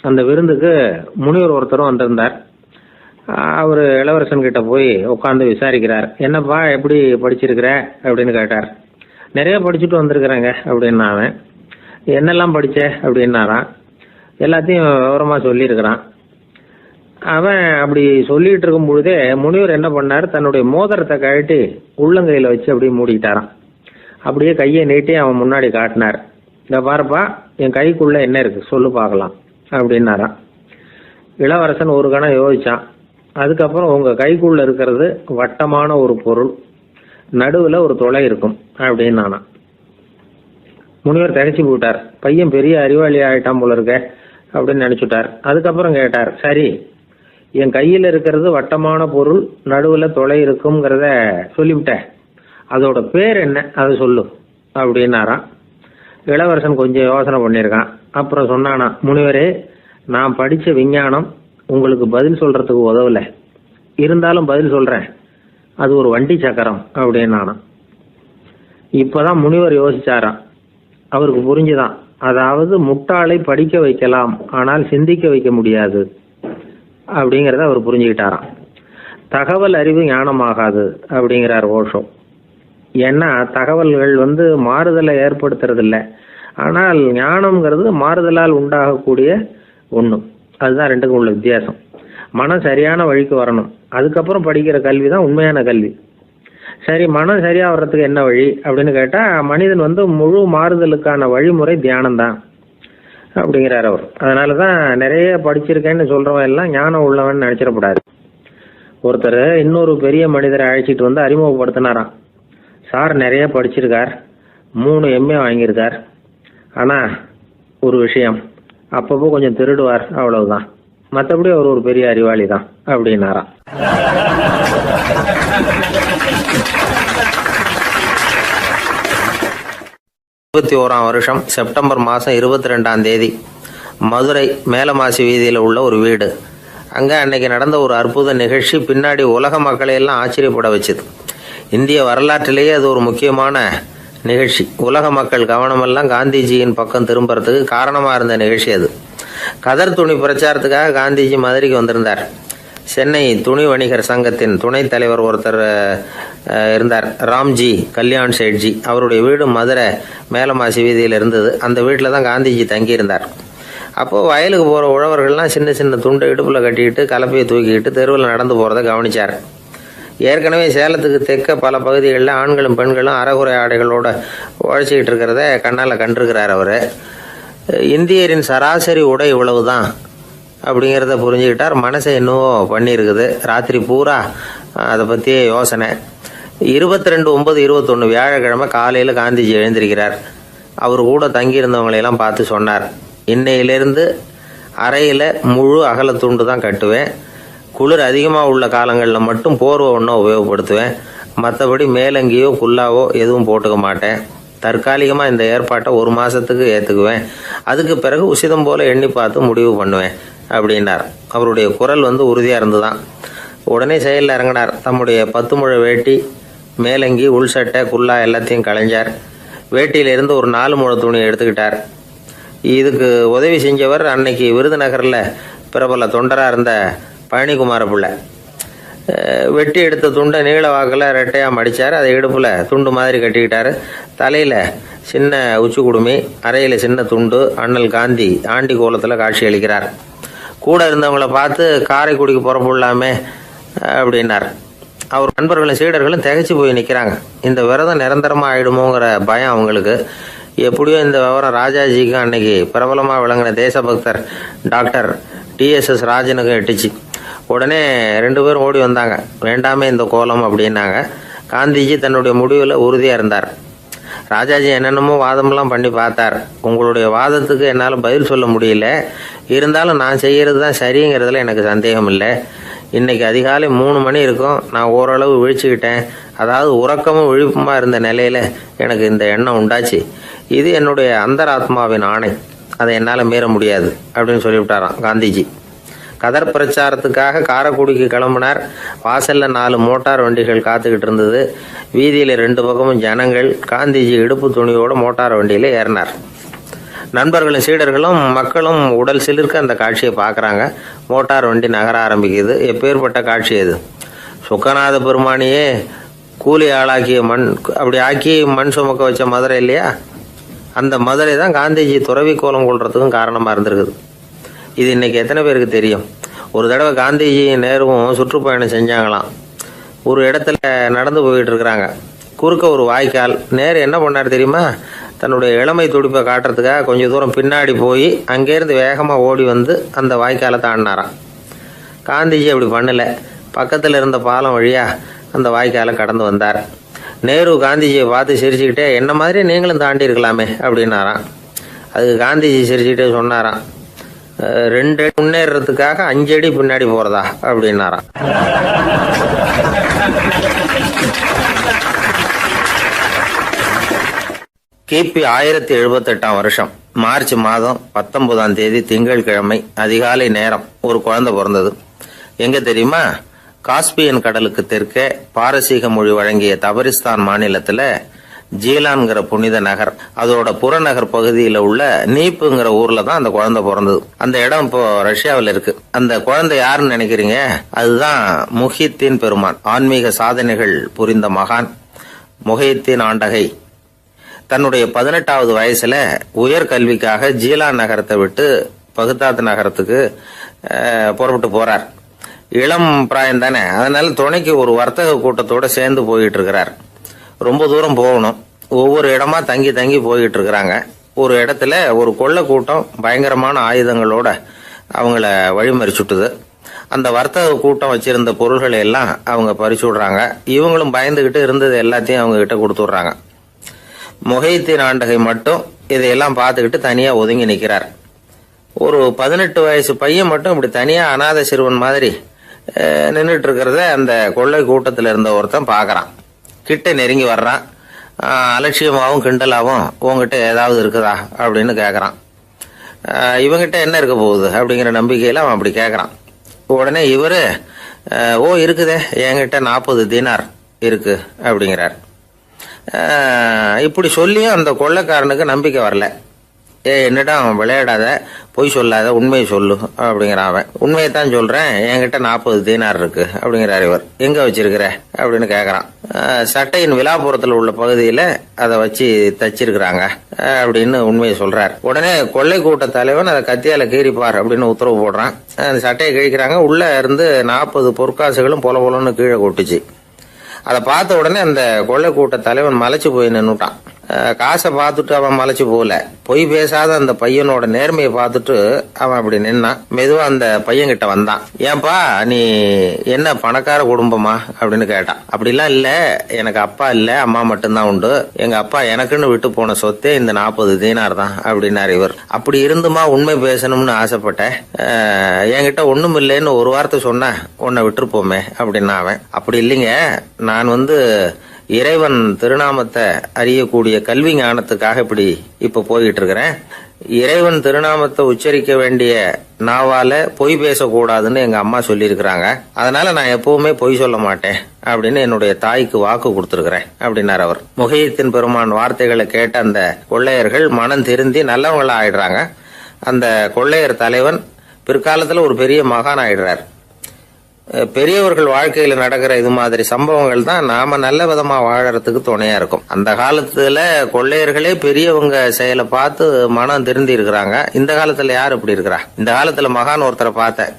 அந்த விருந்துக்கு முனிவர் ஒருத்தரும் வந்திருந்தார். அவர் இளவரசன் கிட்ட போய் உட்காந்து விசாரிக்கிறார். என்னப்பா, எப்படி படிச்சிருக்கிற அப்படின்னு கேட்டார். நிறைய படிச்சுட்டு வந்திருக்கிறேங்க அப்படின்னா. அவன் என்னெல்லாம் படித்த அப்படின்னாரான். எல்லாத்தையும் விவரமாக சொல்லியிருக்கிறான். அவன் அப்படி சொல்லிட்டு இருக்கும் பொழுதே முனிவர் என்ன பண்ணார், தன்னுடைய மோதிரத்தை கழட்டி உள்ளங்கையில் வச்சு அப்படியே மூடிக்கிட்டாரான். அப்படியே கையை நீட்டி அவன் முன்னாடி காட்டினார். இந்த பாருப்பா, என் கைக்குள்ள என்ன இருக்கு சொல்லு பார்க்கலாம் அப்படின்னாரான். இளவரசன் ஒரு கணம் யோசிச்சான். அதுக்கப்புறம் உங்கள் கைக்குள்ள இருக்கிறது வட்டமான ஒரு பொருள், நடுவில் ஒரு துளை இருக்கும் அப்படின்னானா. முனிவர் திகைச்சு போட்டார். பையன் பெரிய அறிவாளி ஆகிட்டான் போல இருக்க அப்படின்னு நினச்சிட்டார். அதுக்கப்புறம் கேட்டார், சரி, என் கையில் இருக்கிறது வட்டமான பொருள், நடுவில் துளை இருக்குங்கிறத சொல்லிவிட்டேன், அதோட பேர் என்ன, அதை சொல்லு அப்படின்னாராம். இளவரசன் கொஞ்சம் யோசனை பண்ணியிருக்கான். அப்புறம் சொன்னானா, முனிவரே, நான் படித்த விஞ்ஞானம் உங்களுக்கு பதில் சொல்கிறதுக்கு உதவலை, இருந்தாலும் பதில் சொல்கிறேன், அது ஒரு வண்டி சக்கரம் அப்படின்னானா. இப்போதான் முனிவர் யோசிச்சாராம். அவருக்கு புரிஞ்சுதான், அதாவது முட்டாளை படிக்க வைக்கலாம், ஆனால் சிந்திக்க வைக்க முடியாது அப்படிங்கிறத அவர் புரிஞ்சுக்கிட்டாராம். தகவல் அறிவு ஞானமாகாது அப்படிங்கிறார் ஓஷோ. ஏன்னா தகவல்கள் மாறுதலை ஏற்படுத்துறது இல்லை, ஆனால் ஞானம்ங்கிறது மாறுதலால் உண்டாகக்கூடிய ஒன்று. அதுதான் ரெண்டுக்கும் உள்ள வித்தியாசம். மனம் சரியான வழிக்கு வரணும், அதுக்கப்புறம் படிக்கிற கல்வி தான் உண்மையான கல்வி. சரி, மனம் சரியா வர்றதுக்கு என்ன வழி அப்படின்னு கேட்டால், மனிதன் முழு மாறுதலுக்கான வழிமுறை தியானம்தான் அப்படிங்கிறார் அவர். அதனால தான் நிறைய படிச்சிருக்கேன்னு சொல்கிறவன் எல்லாம் ஞானம் உள்ளவன் நினச்சிடக்கூடாது. ஒருத்தர் இன்னொரு பெரிய மனிதரை அழைச்சிட்டு அறிமுகப்படுத்தினாராம். சார் நிறைய படிச்சிருக்கார், 3 MA வாங்கியிருக்கார், ஆனால் ஒரு விஷயம், அப்பப்போ கொஞ்சம் திருடுவார், அவ்வளவுதான், மற்றபடி அவர் ஒரு பெரிய அறிவாளி தான் அப்படின்னாராம். 21ஆம் வருஷம் செப்டம்பர் மாதம் 22ஆம் தேதி மதுரை மேலமாசி வீதியில் உள்ள ஒரு வீடு. அங்கே அன்னைக்கு நடந்த ஒரு அற்புத நிகழ்ச்சி பின்னாடி உலக மக்களையெல்லாம் ஆச்சரியப்பட வச்சுது. இந்திய வரலாற்றிலேயே அது ஒரு முக்கியமான நிகழ்ச்சி. உலக மக்கள் கவனமெல்லாம் காந்திஜியின் பக்கம் திரும்புறதுக்கு காரணமாக இருந்த நிகழ்ச்சி அது. கதர் துணி பிரச்சாரத்துக்காக காந்திஜி மதுரைக்கு வந்திருந்தார். சென்னை துணி வணிகர் சங்கத்தின் துணைத் தலைவர் ஒருத்தர் இருந்தார், ராம்ஜி கல்யாண் சேட்ஜி. அவருடைய வீடு மதுரை மேலமாசி வீதியில் இருந்தது. அந்த வீட்டில் தான் காந்திஜி தங்கியிருந்தார். அப்போது வயலுக்கு போகிற உழவர்கள்லாம் சின்ன சின்ன துண்டை இடுப்பில் கட்டிக்கிட்டு கலப்பையை தூக்கிக்கிட்டு தெருவில் நடந்து போகிறத கவனித்தார். ஏற்கனவே சேலத்துக்கு தெற்க பல பகுதிகளில் ஆண்களும் பெண்களும் அரைகுறை ஆடைகளோடு உழைச்சிக்கிட்டு இருக்கிறத கண்ணால் கண்டிருக்கிறார் அவர். இந்தியரின் சராசரி உடை இவ்வளவு தான் அப்படிங்கிறத புரிஞ்சுக்கிட்டார். மனசை என்னவோ பண்ணியிருக்குது. ராத்திரி பூரா அதை பற்றியே யோசனை. 22/9/21 வியாழக்கிழமை காலையில் காந்திஜி எழுந்திருக்கிறார். அவர் கூட தங்கியிருந்தவங்களையெல்லாம் பார்த்து சொன்னார், இன்னையிலேருந்து அறையில் முழு அகலத்துண்டு தான் கட்டுவேன், குளிர் அதிகமாக உள்ள காலங்களில் மட்டும் போர்வை ஒன்றும் உபயோகப்படுத்துவேன், மற்றபடி மேலங்கியோ குல்லாவோ எதுவும் போட்டுக்க மாட்டேன், தற்காலிகமாக இந்த ஏற்பாட்டை 1 மாதத்துக்கு ஏற்றுக்குவேன், அதுக்கு பிறகு உசிதம் போல் எண்ணி பார்த்து முடிவு பண்ணுவேன் அப்படின்னார். அவருடைய குரல் உறுதியாக இருந்துதான். உடனே செயலில் இறங்கினார். தம்முடைய 10 முழ வேட்டி, மேலங்கி, உள் சட்டை, குல்லா எல்லாத்தையும் களைஞ்சார். வேட்டியிலிருந்து ஒரு 4 முழ துணியை எடுத்துக்கிட்டார். இதுக்கு உதவி செஞ்சவர் அன்னைக்கு விருதுநகரில் பிரபல தொண்டராக இருந்த பழனிக்குமார பிள்ளை. வெட்டி எடுத்த துண்டை நீள வாக்கில் ரெட்டையாக மடித்தார். அதை இடுப்பில் துண்டு மாதிரி கட்டிக்கிட்டார். தலையில் சின்ன உச்சி குடுமி, அறையில் சின்ன துண்டு. அண்ணல் காந்தி ஆண்டி கோலத்தில் காட்சி அளிக்கிறார். கூட இருந்தவங்களை பார்த்து காரைக்குடிக்கு புறப்படலாமே அப்படின்னார். அவர் நண்பர்களும் சீடர்களும் திகைச்சு போய் நிற்கிறாங்க. இந்த விரதம் நிரந்தரமாக ஆயிடுமோங்கிற பயம் அவங்களுக்கு. எப்படியோ இந்த விவரம் ராஜாஜிக்கும் அன்னைக்கு பிரபலமாக விளங்கின தேசபக்தர் டாக்டர் TSS ராஜனுக்கும் எட்டுச்சு. உடனே 2 பேரும் ஓடி வந்தாங்க. வேண்டாமே இந்த கோலம் அப்படின்னாங்க. காந்திஜி தன்னுடைய முடிவில் உறுதியாக இருந்தார். ராஜாஜி என்னென்னமோ வாதமெல்லாம் பண்ணி பார்த்தார். உங்களுடைய வாதத்துக்கு என்னால் பதில் சொல்ல முடியல, இருந்தாலும் நான் செய்கிறது தான் சரிங்கிறதுல எனக்கு சந்தேகம் இல்லை. இன்னைக்கு அதிகாலை 3 மணி இருக்கும். நான் ஓரளவு விழிச்சுக்கிட்டேன். அதாவது உறக்கமும் விழிப்புமாக இருந்த நிலையில் எனக்கு இந்த எண்ணம் உண்டாச்சு. இது என்னுடைய அந்தராத்மாவின் ஆணை, அதை என்னால் மீற முடியாது அப்படின்னு சொல்லிவிட்டாராம் காந்திஜி. கதர் பிரச்சாரத்துக்காக காரைக்குடிக்கு கிளம்பினார். வாசலில் 4 மோட்டார் வண்டிகள் காத்துக்கிட்டு இருந்தது. வீதியில் 2 பக்கமும் ஜனங்கள். காந்திஜி இடுப்பு துணியோடு மோட்டார் வண்டியில் ஏறினார். நண்பர்களும் சீடர்களும் மக்களும் உடல் சிலிர்க்க அந்த காட்சியை பார்க்குறாங்க. மோட்டார் வண்டி நகர ஆரம்பிக்குது. எப்பேற்பட்ட காட்சி அது! சுக்கநாத பெருமானியே கூலி ஆளாக்கிய அப்படி ஆக்கி மண் சுமக்க வச்ச மதுரை இல்லையா? அந்த மதுரை தான் காந்திஜி துறவி கோலம் கொள்றதுக்கும் காரணமாக இருந்திருக்குது. இது இன்னைக்கு எத்தனை பேருக்கு தெரியும்? ஒரு தடவை காந்திஜி நேருவும் சுற்றுப்பயணம் செஞ்சாங்களாம். ஒரு இடத்துல நடந்து போயிட்டு இருக்கிறாங்க. குறுக்க ஒரு வாய்க்கால். நேரு என்ன பண்ணார் தெரியுமா? தன்னுடைய இளமை துடிப்பை காட்டுறதுக்காக கொஞ்சம் தூரம் பின்னாடி போய் அங்கேருந்து வேகமாக ஓடி வந்து அந்த வாய்க்காலை தாண்டினாராம். காந்திஜி அப்படி பண்ணலை. பக்கத்தில் இருந்த பாலம் வழியாக அந்த வாய்க்காலை கடந்து வந்தார். நேரு காந்திஜியை பார்த்து சிரிச்சுக்கிட்டே, என்ன மாதிரி நீங்களும் தாண்டி இருக்கலாமே அப்படின்னாராம். அதுக்கு காந்திஜி சிரிச்சுக்கிட்டே சொன்னாராம், 2 அடி முன்னேறதுக்காக 5 அடி பின்னாடி போறதா அப்படின்னாராம். கிபி 1078 வருஷம் மார்ச் மாதம் 19ஆம் தேதி திங்கட்கிழமை அதிகாலை நேரம் ஒரு குழந்தை பிறந்தது. எங்க தெரியுமா? காஸ்பியன் கடலுக்கு தெற்கே பாரசீக மொழி வழங்கிய தபரிஸ்தான் மாநிலத்துல ஜீலான்கிற புனித நகர், அதோட புறநகர் பகுதியில் உள்ள நீப்புங்கிற ஊர்ல தான் அந்த குழந்தை பிறந்தது. அந்த இடம் இப்போ ரஷ்யாவில் இருக்கு. அந்த குழந்தை யாருன்னு நினைக்கிறீங்க? அதுதான் முஹித்தீன் பெருமான், ஆன்மீக சாதனைகள் புரிந்த மகான் முஹித்தீன் ஆண்டகை. தன்னுடைய 18வது வயசுல உயர்கல்விக்காக ஜீலான் நகரத்தை விட்டு பகுதாத் நகரத்துக்கு புறப்பட்டு போறார். இளம் பிராயம் தானே, அதனால துணைக்கு ஒரு வர்த்தக கூட்டத்தோட சேர்ந்து போயிட்டு இருக்கிறார். ரொம்ப தூரம் போகணும். ஒவ்வொரு இடமா தங்கி தங்கி போயிட்டு இருக்கிறாங்க. ஒரு இடத்துல ஒரு கொள்ளை கூட்டம் பயங்கரமான ஆயுதங்களோட அவங்கள வழிமறிச்சுட்டுது. அந்த வர்த்தக கூட்டம் வச்சிருந்த பொருள்களை எல்லாம் அவங்க பறிச்சு விடுறாங்க. இவங்களும் பயந்துகிட்டு இருந்தது எல்லாத்தையும் அவங்க கிட்ட கொடுத்துடுறாங்க. முஹித்தீன் ஆண்டகை மட்டும் இதையெல்லாம் பார்த்துக்கிட்டு தனியா ஒதுங்கி நிற்கிறார். ஒரு 18 வயசு பையன் மட்டும் இப்படி தனியா அநாத சிறுவன் மாதிரி நின்றுட்டு இருக்கிறத அந்த கொள்ளை கூட்டத்தில் இருந்த ஒருத்தன் பாக்குறான். கிட்ட நெருங்கி வர்றான். அலட்சியமாகவும் கிண்டலாகவும் உங்ககிட்ட ஏதாவது இருக்குதா அப்படின்னு கேட்கறான். இவங்கிட்ட என்ன இருக்க போகுது அப்படிங்கிற நம்பிக்கையில அவன் அப்படி கேட்கறான். உடனே இவரு, ஓ இருக்குதே, என்கிட்ட 40 தீனார் இருக்கு அப்படிங்கிறார். இப்படி சொல்லியும் அந்த கொள்ளைக்காரனுக்கு நம்பிக்கை வரல. என்னிடம் விளையாடாத, பொய் சொல்லாத, உண்மையை சொல்லு அப்படிங்கிறான் அவன். உண்மையைத்தான் சொல்றேன், என்கிட்ட 40 தீனார் இருக்கு அப்படிங்கிறார் இவர். எங்க வச்சிருக்கிற அப்படின்னு கேக்குறான். சட்டையின் விழாப்புறத்துல உள்ள பகுதியில அதை வச்சு தச்சிருக்கிறாங்க அப்படின்னு உண்மையை சொல்றார். உடனே கொள்ளை கூட்ட தலைவன் அதை கத்தியால கீறிப்பார் அப்படின்னு உத்தரவு போடுறான். அந்த சட்டையை கிழிக்கிறாங்க. உள்ள இருந்து 40 பொற்காசுகளும் பொல பொலன்னு கீழே கொட்டுச்சு. அதை பார்த்த உடனே அந்த கொள்ளை கூட்ட தலைவன் மலைச்சு போய் நின்னுட்டான். காசை பார்த்துட்டு அவன் மலைச்சு போகல, பொய் பேசாத அந்த பையனோட நேர்மையை பார்த்துட்டு அவன் அப்படி நின்னான். மெதுவா அந்த பையன் கிட்ட வந்தான். ஏன்பா, நீ என்ன பணக்கார குடும்பமா அப்படின்னு கேட்டான். அப்படிலாம் இல்ல, எனக்கு அப்பா இல்ல, அம்மா மட்டும்தான் உண்டு. எங்க அப்பா எனக்குன்னு விட்டு போன சொத்தே இந்த 40 தீனார் தான் அப்படின்னாரு இவர். அப்படி இருந்துமா உண்மை பேசணும்னு ஆசைப்பட்டேன். என்கிட்ட ஒண்ணும் இல்லைன்னு ஒரு வார்த்தை சொன்ன உன்னை விட்டுருப்போமே அப்படின்னா அவன். அப்படி இல்லைங்க, நான் இறைவன் திருநாமத்தை அறியக்கூடிய கல்வி ஞானத்துக்காக இப்ப போயிட்டு இருக்கிறேன். இறைவன் திருநாமத்தை உச்சரிக்க வேண்டிய நாவால பொய் பேசக்கூடாதுன்னு எங்க அம்மா சொல்லியிருக்கிறாங்க. அதனால நான் எப்பவுமே பொய் சொல்ல மாட்டேன் அப்படின்னு என்னுடைய தாய்க்கு வாக்கு கொடுத்திருக்கிறேன் அப்படின்னார் அவர். முஹியத்தீன் பெருமான் வார்த்தைகளை கேட்ட அந்த கொள்ளையர்கள் மனம் திருந்தி நல்லவங்களா ஆயிடுறாங்க. அந்த கொள்ளையர் தலைவன் பிற்காலத்துல ஒரு பெரிய மகான் ஆயிடுறார். பெரியவர்கள் வாழ்க்கையில நடக்கிற இது மாதிரி சம்பவங்கள் தான் நாம நல்ல விதமா வாழறதுக்கு துணையா இருக்கும். அந்த காலத்துல கொள்ளையர்களே பெரியவங்க செயலை பார்த்து மனம் திருந்தி இருக்கிறாங்க. இந்த காலத்துல யார் இப்படி இருக்கிறா? இந்த காலத்துல மகான் ஒருத்தரை பார்த்தேன்,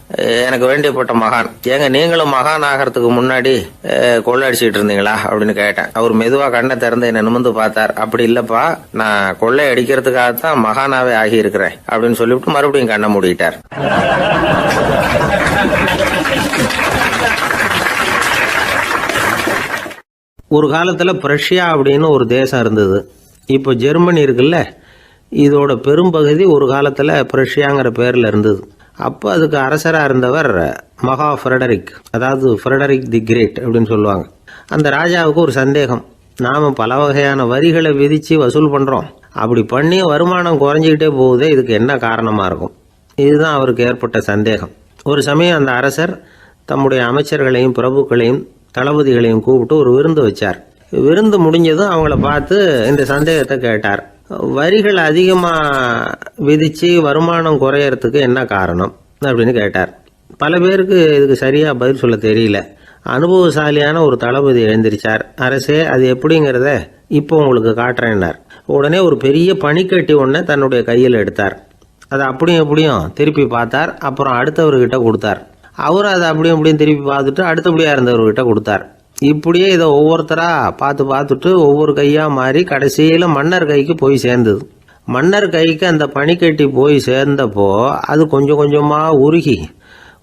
எனக்கு வேண்டியப்பட்ட மகான். ஏங்க நீங்களும் மகான் ஆகிறதுக்கு முன்னாடி கொள்ளை அடிச்சுட்டு இருந்தீங்களா அப்படின்னு கேட்டேன். அவர் மெதுவா கண்ணை திறந்து என்ன நிமிந்து பார்த்தார். அப்படி இல்லப்பா, நான் கொள்ளை அடிக்கிறதுக்காகத்தான் மகானாவே ஆகி இருக்கிறேன் அப்படின்னு சொல்லிவிட்டு மறுபடியும் கண்ணை மூடிட்டார். ஒரு காலத்தில் பிரஷ்யா அப்படின்னு ஒரு தேசம் இருந்தது. இப்போ ஜெர்மனி இருக்குல்ல, இதோட பெரும்பகுதி ஒரு காலத்தில் பிரஷ்யாங்கிற பேரில் இருந்தது. அப்போ அதுக்கு அரசராக இருந்தவர் மகா ஃப்ரெடரிக், அதாவது ஃப்ரெடரிக் தி கிரேட் அப்படின்னு சொல்லுவாங்க. அந்த ராஜாவுக்கு ஒரு சந்தேகம், நாம் பல வகையான வரிகளை விதித்து வசூல் பண்ணுறோம், அப்படி பண்ணி வருமானம் குறைஞ்சிக்கிட்டே போகுதே, இதுக்கு என்ன காரணமாக இருக்கும்? இதுதான் அவருக்கு ஏற்பட்ட சந்தேகம். ஒரு சமயம் அந்த அரசர் தம்முடைய அமைச்சர்களையும் பிரபுக்களையும் தளபதிகளையும் கூப்பிட்டு ஒரு விருந்து வச்சார். விருந்து முடிஞ்சதும் அவங்கள பார்த்து இந்த சந்தேகத்தை கேட்டார். வரிகள் அதிகமாக விதித்து வருமானம் குறையறதுக்கு என்ன காரணம் அப்படின்னு கேட்டார். பல பேருக்கு இதுக்கு சரியாக பதில் சொல்ல தெரியல. அனுபவசாலியான ஒரு தளபதி எழுந்திருச்சார். அரசே, அது எப்படிங்கிறத இப்போ உங்களுக்கு காட்டுறேன்னார். உடனே ஒரு பெரிய பனிக்கட்டி ஒன்றை தன்னுடைய கையில் எடுத்தார். அதை அப்படியும் எப்படியும் திருப்பி பார்த்தார். அப்புறம் அடுத்தவர்கிட்ட கொடுத்தார். அவர் அதை அப்படியும் இப்படியும் திருப்பி பார்த்துட்டு அடுத்தபடியாக இருந்தவர்கிட்ட கொடுத்தார். இப்படியே இதை ஒவ்வொருத்தராக பார்த்துட்டு ஒவ்வொரு கையாக மாறி கடைசியில் மன்னர் கைக்கு போய் சேர்ந்தது. மன்னர் கைக்கு அந்த பனிக்கட்டி போய் சேர்ந்தப்போ அது கொஞ்சம் கொஞ்சமாக உருகி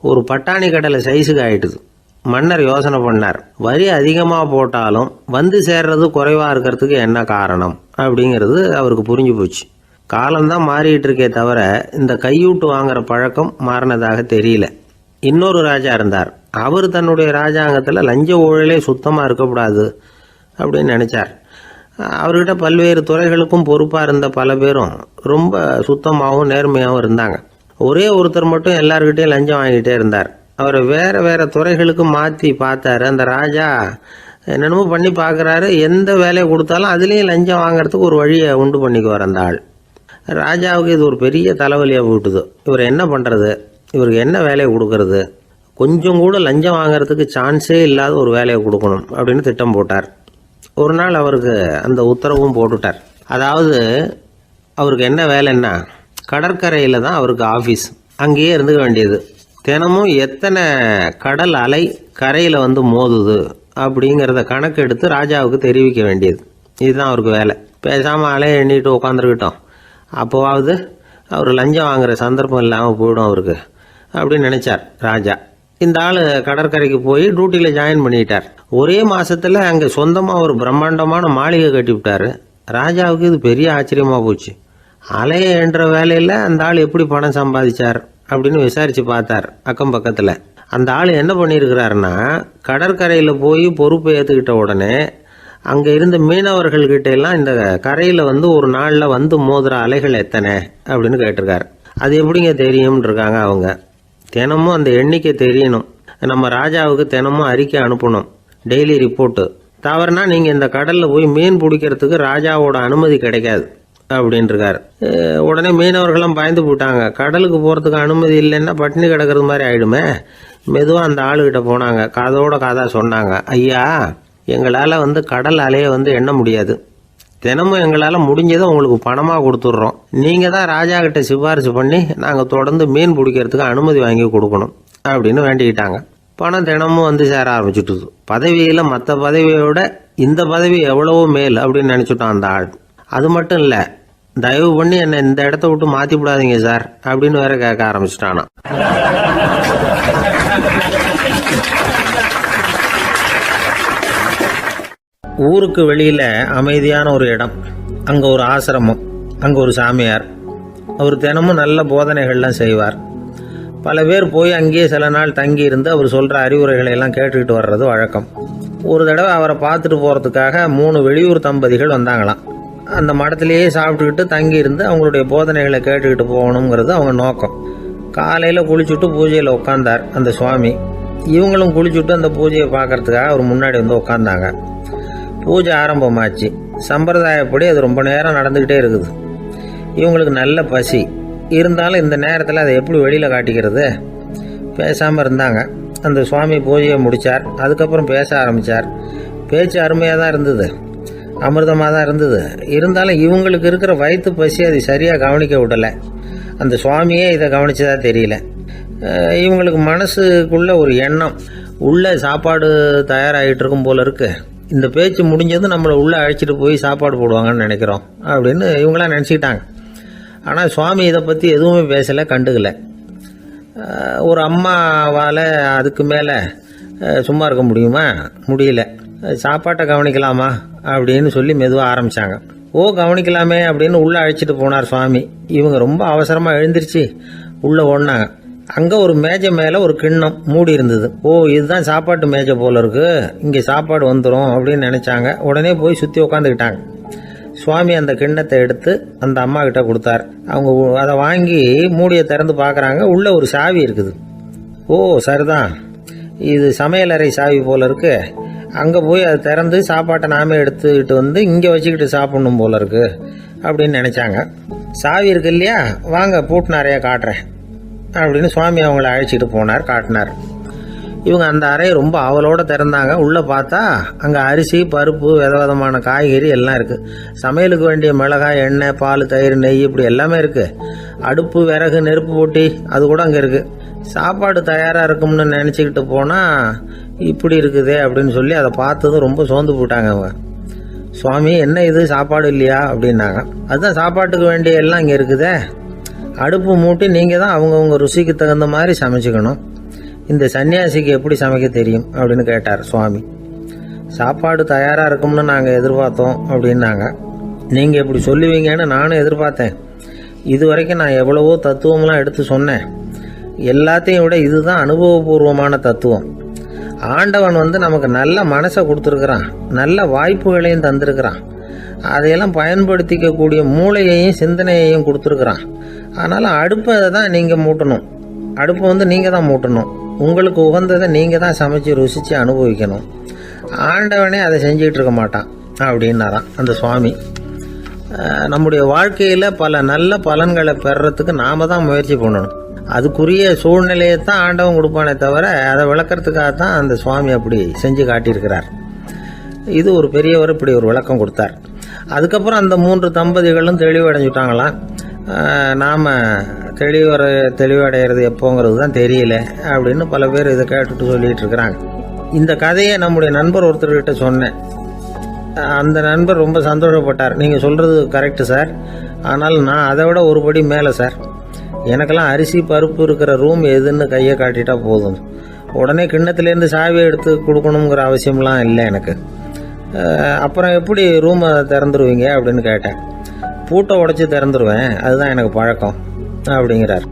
ஒரு பட்டாணி கடலை சைஸுக்கு ஆயிட்டுது. மன்னர் யோசனை பண்ணார், வரி அதிகமாக போட்டாலும் வந்து சேர்றது குறைவாக இருக்கிறதுக்கு என்ன காரணம் அப்படிங்கிறது அவருக்கு புரிஞ்சு போச்சு. காலம்தான் மாறிட்டு இருக்கே தவிர இந்த கையூட்டு வாங்குற பழக்கம் மாறினதாக தெரியல. இன்னொரு ராஜா இருந்தார். அவர் தன்னுடைய ராஜாங்கத்தில் லஞ்ச ஊழலே சுத்தமாக இருக்கக்கூடாது அப்படின்னு நினச்சார். அவர்கிட்ட பல்வேறு துறைகளுக்கும் பொறுப்பாக இருந்த பல பேரும் ரொம்ப சுத்தமாகவும் நேர்மையாகவும் இருந்தாங்க. ஒரே ஒருத்தர் மட்டும் எல்லார்கிட்டையும் லஞ்சம் வாங்கிட்டே இருந்தார். அவரை வேறு வேறு துறைகளுக்கு மாற்றி பார்த்தாரு. அந்த ராஜா என்னென்னமோ பண்ணி பார்க்குறாரு. எந்த வேலையை கொடுத்தாலும் அதுலேயும் லஞ்சம் வாங்கிறதுக்கு ஒரு வழியை உண்டு பண்ணிக்குவார் அந்த ஆள். ராஜாவுக்கு இது ஒரு பெரிய தலைவலியாக போட்டுது. இவர் என்ன பண்ணுறது? இவருக்கு என்ன வேலையை கொடுக்கறது? கொஞ்சம் கூட லஞ்சம் வாங்கிறதுக்கு சான்ஸே இல்லாத ஒரு வேலையை கொடுக்கணும் அப்படின்னு திட்டம் போட்டார். ஒரு நாள் அவருக்கு அந்த உத்தரவும் போட்டுட்டார். அதாவது அவருக்கு என்ன வேலைன்னா, கடற்கரையில் தான் அவருக்கு ஆஃபீஸ். அங்கேயே இருந்துக்க வேண்டியது. தினமும் எத்தனை கடல் அலை கரையில் வந்து மோதுது அப்படிங்கிறத கணக்கெடுத்து ராஜாவுக்கு தெரிவிக்க வேண்டியது. இதுதான் அவருக்கு வேலை. பேசாமல் அலையை எண்ணிட்டு உட்காந்துருக்கிட்டோம், அப்போவாவது அவர் லஞ்சம் வாங்குகிற சந்தர்ப்பம் இல்லாமல் போயிடும் அவருக்கு அப்படின்னு நினைச்சார் ராஜா. இந்த ஆள் கடற்கரைக்கு போய் டியூட்டியில் ஜாயின் பண்ணிட்டார். ஒரே மாசத்துல அங்கே சொந்தமாக ஒரு பிரம்மாண்டமான மாளிகை கட்டி விட்டாரு. ராஜாவுக்கு இது பெரிய ஆச்சரியமாக போச்சு. அலையை என்ற வேலையில் அந்த ஆள் எப்படி பணம் சம்பாதிச்சார் அப்படின்னு விசாரித்து பார்த்தார் அக்கம் பக்கத்தில். அந்த ஆள் என்ன பண்ணியிருக்கிறாருன்னா, கடற்கரையில் போய் பொறுப்பை ஏற்றுக்கிட்ட உடனே அங்கே இருந்த மீனவர்கள்கிட்ட எல்லாம் இந்த கரையில் வந்து ஒரு நாளில் வந்து மோதுற அலைகள் எத்தனை அப்படின்னு கேட்டிருக்காரு. அது எப்படிங்க தெரியும்னு இருக்காங்க அவங்க. தினமும் அந்த எண்ணிக்கை தெரியணும். நம்ம ராஜாவுக்கு தினமும் அறிக்கை அனுப்பணும், டெய்லி ரிப்போர்ட்டு. தவறுனா நீங்கள் இந்த கடலில் போய் மீன் பிடிக்கிறதுக்கு ராஜாவோட அனுமதி கிடைக்காது அப்படின்ட்டுருக்காரு. உடனே மீனவர்களும் பயந்து போட்டாங்க. கடலுக்கு போகிறதுக்கு அனுமதி இல்லைன்னா பட்டினி கிடக்கிறது மாதிரி ஆகிடுமே. மெதுவாக அந்த ஆளுகிட்ட போனாங்க. காதோட காதாக சொன்னாங்க, ஐயா, எங்களால் வந்து கடல் அலையை வந்து எண்ண முடியாது. தினமும் எங்களால் முடிஞ்சதை உங்களுக்கு பணமாக கொடுத்துட்றோம். நீங்கள் தான் ராஜா கிட்ட சிபாரிசு பண்ணி நாங்கள் தொடர்ந்து மீன் பிடிக்கிறதுக்கு அனுமதி வாங்கி கொடுக்கணும் அப்படின்னு வேண்டிக்கிட்டாங்க. பணம் தினமும் வந்து சேர ஆரம்பிச்சுட்டுது. பதவியில் மற்ற பதவியோட இந்த பதவி எவ்வளவோ மேல் அப்படின்னு நினச்சிட்டான் அந்த ஆள். அது மட்டும் இல்லை, தயவு பண்ணி என்னை இந்த இடத்த விட்டு மாற்றி விடாதீங்க சார் அப்படின்னு வேற கேட்க ஆரம்பிச்சிட்டானா. ஊருக்கு வெளியில் அமைதியான ஒரு இடம், அங்கே ஒரு ஆசிரமம், அங்கே ஒரு சாமியார். அவர் தினமும் நல்ல போதனைகள்லாம் செய்வார். பல பேர் போய் அங்கேயே சில நாள் தங்கி இருந்து அவர் சொல்கிற அறிவுரைகளை எல்லாம் கேட்டுக்கிட்டு வர்றது வழக்கம். ஒரு தடவை அவரை பார்த்துட்டு போகிறதுக்காக 3 வெளியூர் தம்பதிகள் வந்தாங்களாம். அந்த மடத்திலேயே சாப்பிட்டுக்கிட்டு தங்கியிருந்து அவங்களுடைய போதனைகளை கேட்டுக்கிட்டு போகணுங்கிறது அவங்க நோக்கம். காலையில் குளிச்சுட்டு பூஜையில் உட்காந்தார் அந்த சுவாமி. இவங்களும் குளிச்சுட்டு அந்த பூஜையை பார்க்கறதுக்காக அவர் முன்னாடி வந்து உட்காந்தாங்க. பூஜை ஆரம்பமாச்சு. சம்பிரதாயப்படி அது ரொம்ப நேரம் நடந்துக்கிட்டே இருக்குது. இவங்களுக்கு நல்ல பசி இருந்தாலும் இந்த நேரத்தில் அதை எப்படி வெளியில் காட்டிக்கிறது? பேசாமல் இருந்தாங்க. அந்த சுவாமி பூஜையை முடித்தார். அதுக்கப்புறம் பேச ஆரம்பித்தார். பேச்சு அருமையாக தான் இருந்தது, அமிர்தமாக தான் இருந்தது. இருந்தாலும் இவங்களுக்கு இருக்கிற வயிற்று பசி அதை சரியாக கவனிக்க விடலை. அந்த சுவாமியே இதை கவனிச்சதா தெரியல. இவங்களுக்கு மனசுக்குள்ள ஒரு எண்ணம், உள்ள சாப்பாடு தயாராகிட்டு இருக்கும் போல இருக்கு, இந்த பேச்சு முடிஞ்சதும் நம்மளை உள்ளே அழைச்சிட்டு போய் சாப்பாடு போடுவாங்கன்னு நினைக்கிறோம் அப்படின்னு இவங்களாம் நினச்சிக்கிட்டாங்க. ஆனால் சுவாமி இதை பற்றி எதுவுமே பேசலை, கண்டுக்கலை. ஒரு அம்மாவால் அதுக்கு மேலே சும்மா இருக்க முடியுமா? முடியல. சாப்பாட்டை கவனிக்கலாமா அப்படின்னு சொல்லி மெதுவாக ஆரம்பித்தாங்க. கவனிக்கலாமே அப்படின்னு உள்ளே அழைச்சிட்டு போனார் சுவாமி. இவங்க ரொம்ப அவசரமாக எழுந்திருச்சு உள்ளே ஓடினாங்க. அங்கே ஒரு மேஜை மேலே ஒரு கிண்ணம் மூடி இருந்தது. இதுதான் சாப்பாட்டு மேஜை போல இருக்கு, இங்கே சாப்பாடு வந்துடும் அப்படின்னு நினச்சாங்க. உடனே போய் சுற்றி உட்காந்துக்கிட்டாங்க. சுவாமி அந்த கிண்ணத்தை எடுத்து அந்த அம்மா கிட்ட கொடுத்தார். அவங்க அதை வாங்கி மூடியை திறந்து பார்க்குறாங்க. உள்ளே ஒரு சாவி இருக்குது. சரிதான், இது சமையலறை சாவி போல இருக்கு. அங்கே போய் அதை திறந்து சாப்பாட்டை நாமே எடுத்துக்கிட்டு வந்து இங்கே வச்சுக்கிட்டு சாப்பிடணும் போல இருக்கு அப்படின்னு நினச்சாங்க. சாவி இருக்கு இல்லையா, வாங்க பூட்டு நிறையா காட்டுறேன் அப்படின்னு சுவாமி அவங்கள அழைச்சிட்டு போனார், காட்டினார். இவங்க அந்த அறையை ரொம்ப ஆவலோடு திறந்தாங்க. உள்ளே பார்த்தா அங்கே அரிசி, பருப்பு, விதவிதமான காய்கறி எல்லாம் இருக்குது. சமையலுக்கு வேண்டிய மிளகாய், எண்ணெய், பால், தயிர், நெய் இப்படி எல்லாமே இருக்குது. அடுப்பு, விறகு, நெருப்பு போட்டி அது கூட அங்கே இருக்குது. சாப்பாடு தயாராக இருக்கும்னு நினச்சிக்கிட்டு போனால் இப்படி இருக்குதே அப்படின்னு சொல்லி அதை பார்த்ததும் ரொம்ப சோர்ந்து போட்டாங்க அவங்க. சுவாமி, என்ன இது சாப்பாடு இல்லையா அப்படின்னாங்க. அதுதான் சாப்பாட்டுக்கு வேண்டிய எல்லாம் இங்கே இருக்குதே. அடுப்பு மூட்டி நீங்கள் தான் அவங்கவுங்க ருசிக்கு தகுந்த மாதிரி சமைச்சிக்கணும். இந்த சன்னியாசிக்கு எப்படி சமைக்க தெரியும் அப்படின்னு கேட்டார் சுவாமி. சாப்பாடு தயாராக இருக்கும்னு நாங்கள் எதிர்பார்த்தோம் அப்படின்னாங்க. நீங்கள் இப்படி சொல்லுவீங்கன்னு நானும் எதிர்பார்த்தேன். இது வரைக்கும் நான் எவ்வளவோ தத்துவம்லாம் எடுத்து சொன்னேன். எல்லாத்தையும் விட இதுதான் அனுபவபூர்வமான தத்துவம். ஆண்டவன் நமக்கு நல்ல மனசை கொடுத்துருக்குறான், நல்ல வாய்ப்புகளையும் தந்திருக்கிறான், அதையெல்லாம் பயன்படுத்திக்கக்கூடிய மூளையையும் சிந்தனையையும் கொடுத்துருக்குறான். அதனால் அடுப்பை தான் நீங்கள் மூட்டணும். அடுப்பை நீங்கள் தான் மூட்டணும். உங்களுக்கு உகந்ததை நீங்கள் தான் சமைச்சு ருசித்து அனுபவிக்கணும். ஆண்டவனே அதை செஞ்சிகிட்டு இருக்க மாட்டான் அப்படின்னாராம் அந்த சுவாமி. நம்முடைய வாழ்க்கையில் பல நல்ல பலன்களை பெறறதுக்கு நாம் தான் முயற்சி பண்ணணும். அதுக்குரிய சூழ்நிலையை தான் ஆண்டவன் கொடுப்பானே தவிர அதை விளக்கறதுக்காக தான் அந்த சுவாமி அப்படி செஞ்சு காட்டியிருக்கிறார். இது ஒரு பெரியவர் இப்படி ஒரு விளக்கம் கொடுத்தார். அதுக்கப்புறம் அந்த 3 தம்பதிகளும் தெளிவடைஞ்சுட்டாங்களாம். நாம் தெளிவடைகிறது எப்போங்கிறது தான் தெரியல அப்படின்னு பல பேர் இதை கேட்டுட்டு சொல்லிகிட்டு இருக்கிறாங்க. இந்த கதையை நம்முடைய நண்பர் ஒருத்தர்கிட்ட சொன்னேன். அந்த நண்பர் ரொம்ப சந்தோஷப்பட்டார். நீங்கள் சொல்கிறது கரெக்டு சார், ஆனால் நான் அதை விட ஒரு படி மேலே சார். எனக்கெல்லாம் அரிசி, பருப்பு இருக்கிற ரூம் எதுன்னு கையை காட்டிட்டா போதும். உடனே கிண்ணத்துலேருந்து சாவியை எடுத்து கொடுக்கணுங்கிற அவசியம்லாம் இல்லை எனக்கு. அப்புறம் எப்படி ரூமை திறந்துருவீங்க அப்படின்னு கேட்டேன். பூட்டை உடைச்சி திறந்துருவேன், அதுதான் எனக்கு பழக்கம் அப்படிங்கிறார்.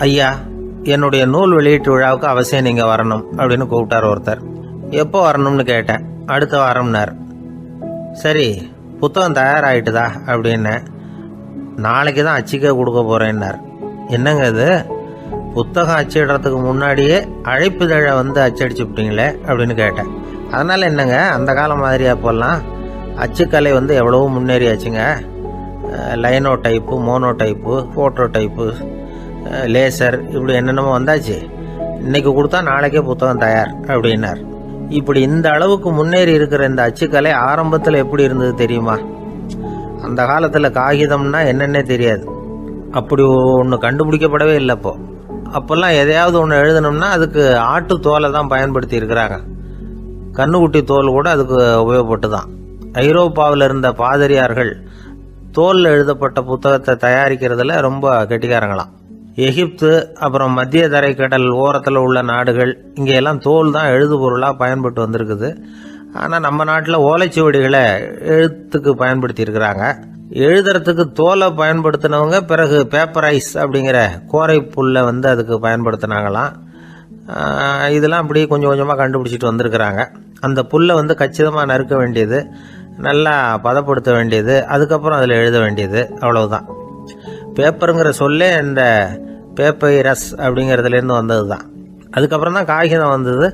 ஐயா, என்னுடைய நூல் வெளியீட்டு விழாவுக்கு அவசியம் நீங்கள் வரணும் அப்படின்னு கூப்பிட்டார் ஒருத்தர். எப்போ வரணும்னு கேட்டேன். அடுத்த வாரம்னார். சரி, புத்தகம் தயாராகிட்டுதா அப்படின்னு. நாளைக்கு தான் அச்சிக்க கொடுக்க போகிறேன்னார். என்னங்க இது, புத்தகம் அச்சிடுறதுக்கு முன்னாடியே அழைப்புதழை அச்சடிச்சு விட்டீங்களே அப்படின்னு கேட்டேன். அதனால் என்னங்க, அந்த காலம் மாதிரி அப்போல்லாம் அச்சுக்கலை எவ்வளவோ முன்னேறியாச்சுங்க. Linotype, monotype, phototype, laser இப்படி என்னென்னமோ வந்தாச்சு. இன்றைக்கி கொடுத்தா நாளைக்கே புத்தகம் தயார் அப்படின்னார். இப்படி இந்த அளவுக்கு முன்னேறி இருக்கிற இந்த அச்சுக்கலை ஆரம்பத்தில் எப்படி இருந்தது தெரியுமா? அந்த காலத்தில் காகிதம்னா என்னென்னே தெரியாது. அப்படி ஒன்று கண்டுபிடிக்கப்படவே இல்லை. அப்போல்லாம் எதையாவது ஒன்று எழுதணும்னா அதுக்கு ஆட்டு தோலை தான் பயன்படுத்தி இருக்கிறாங்க. கண்ணுக்குட்டி தோல் கூட அதுக்கு உபயோகப்பட்டு தான். ஐரோப்பாவில் இருந்த பாதிரியார்கள் தோலில் எழுதப்பட்ட புத்தகத்தை தயாரிக்கிறதுல ரொம்ப கெட்டிக்காரங்களாம். எகிப்து, அப்புறம் மத்திய தரைக்கடல் ஓரத்தில் உள்ள நாடுகள், இங்கே எல்லாம் தோல் தான் எழுது பொருளாக பயன்பட்டு வந்திருக்குது. ஆனால் நம்ம நாட்டில் ஓலைச்சுவடிகளை எழுத்துக்கு பயன்படுத்தி இருக்கிறாங்க. எழுதுறதுக்கு தோலை பயன்படுத்தினவங்க பிறகு பேப்பரைஸ் அப்படிங்கிற கோரை புல்லை வந்து அதுக்கு பயன்படுத்தினாங்களாம். இதெல்லாம் அப்படி கொஞ்சம் கொஞ்சமாக கண்டுபிடிச்சிட்டு வந்திருக்கிறாங்க. அந்த புல்லை வந்து கச்சிதமாக நறுக்க வேண்டியது, நல்லா பதப்படுத்த வேண்டியது, அதுக்கப்புறம் அதில் எழுத வேண்டியது, அவ்வளவுதான். பேப்பருங்கிற சொல்லே இந்த பேப்பைரஸ் அப்படிங்கிறதுலேருந்து வந்தது தான். அதுக்கப்புறம் தான் காகிதம் வந்தது.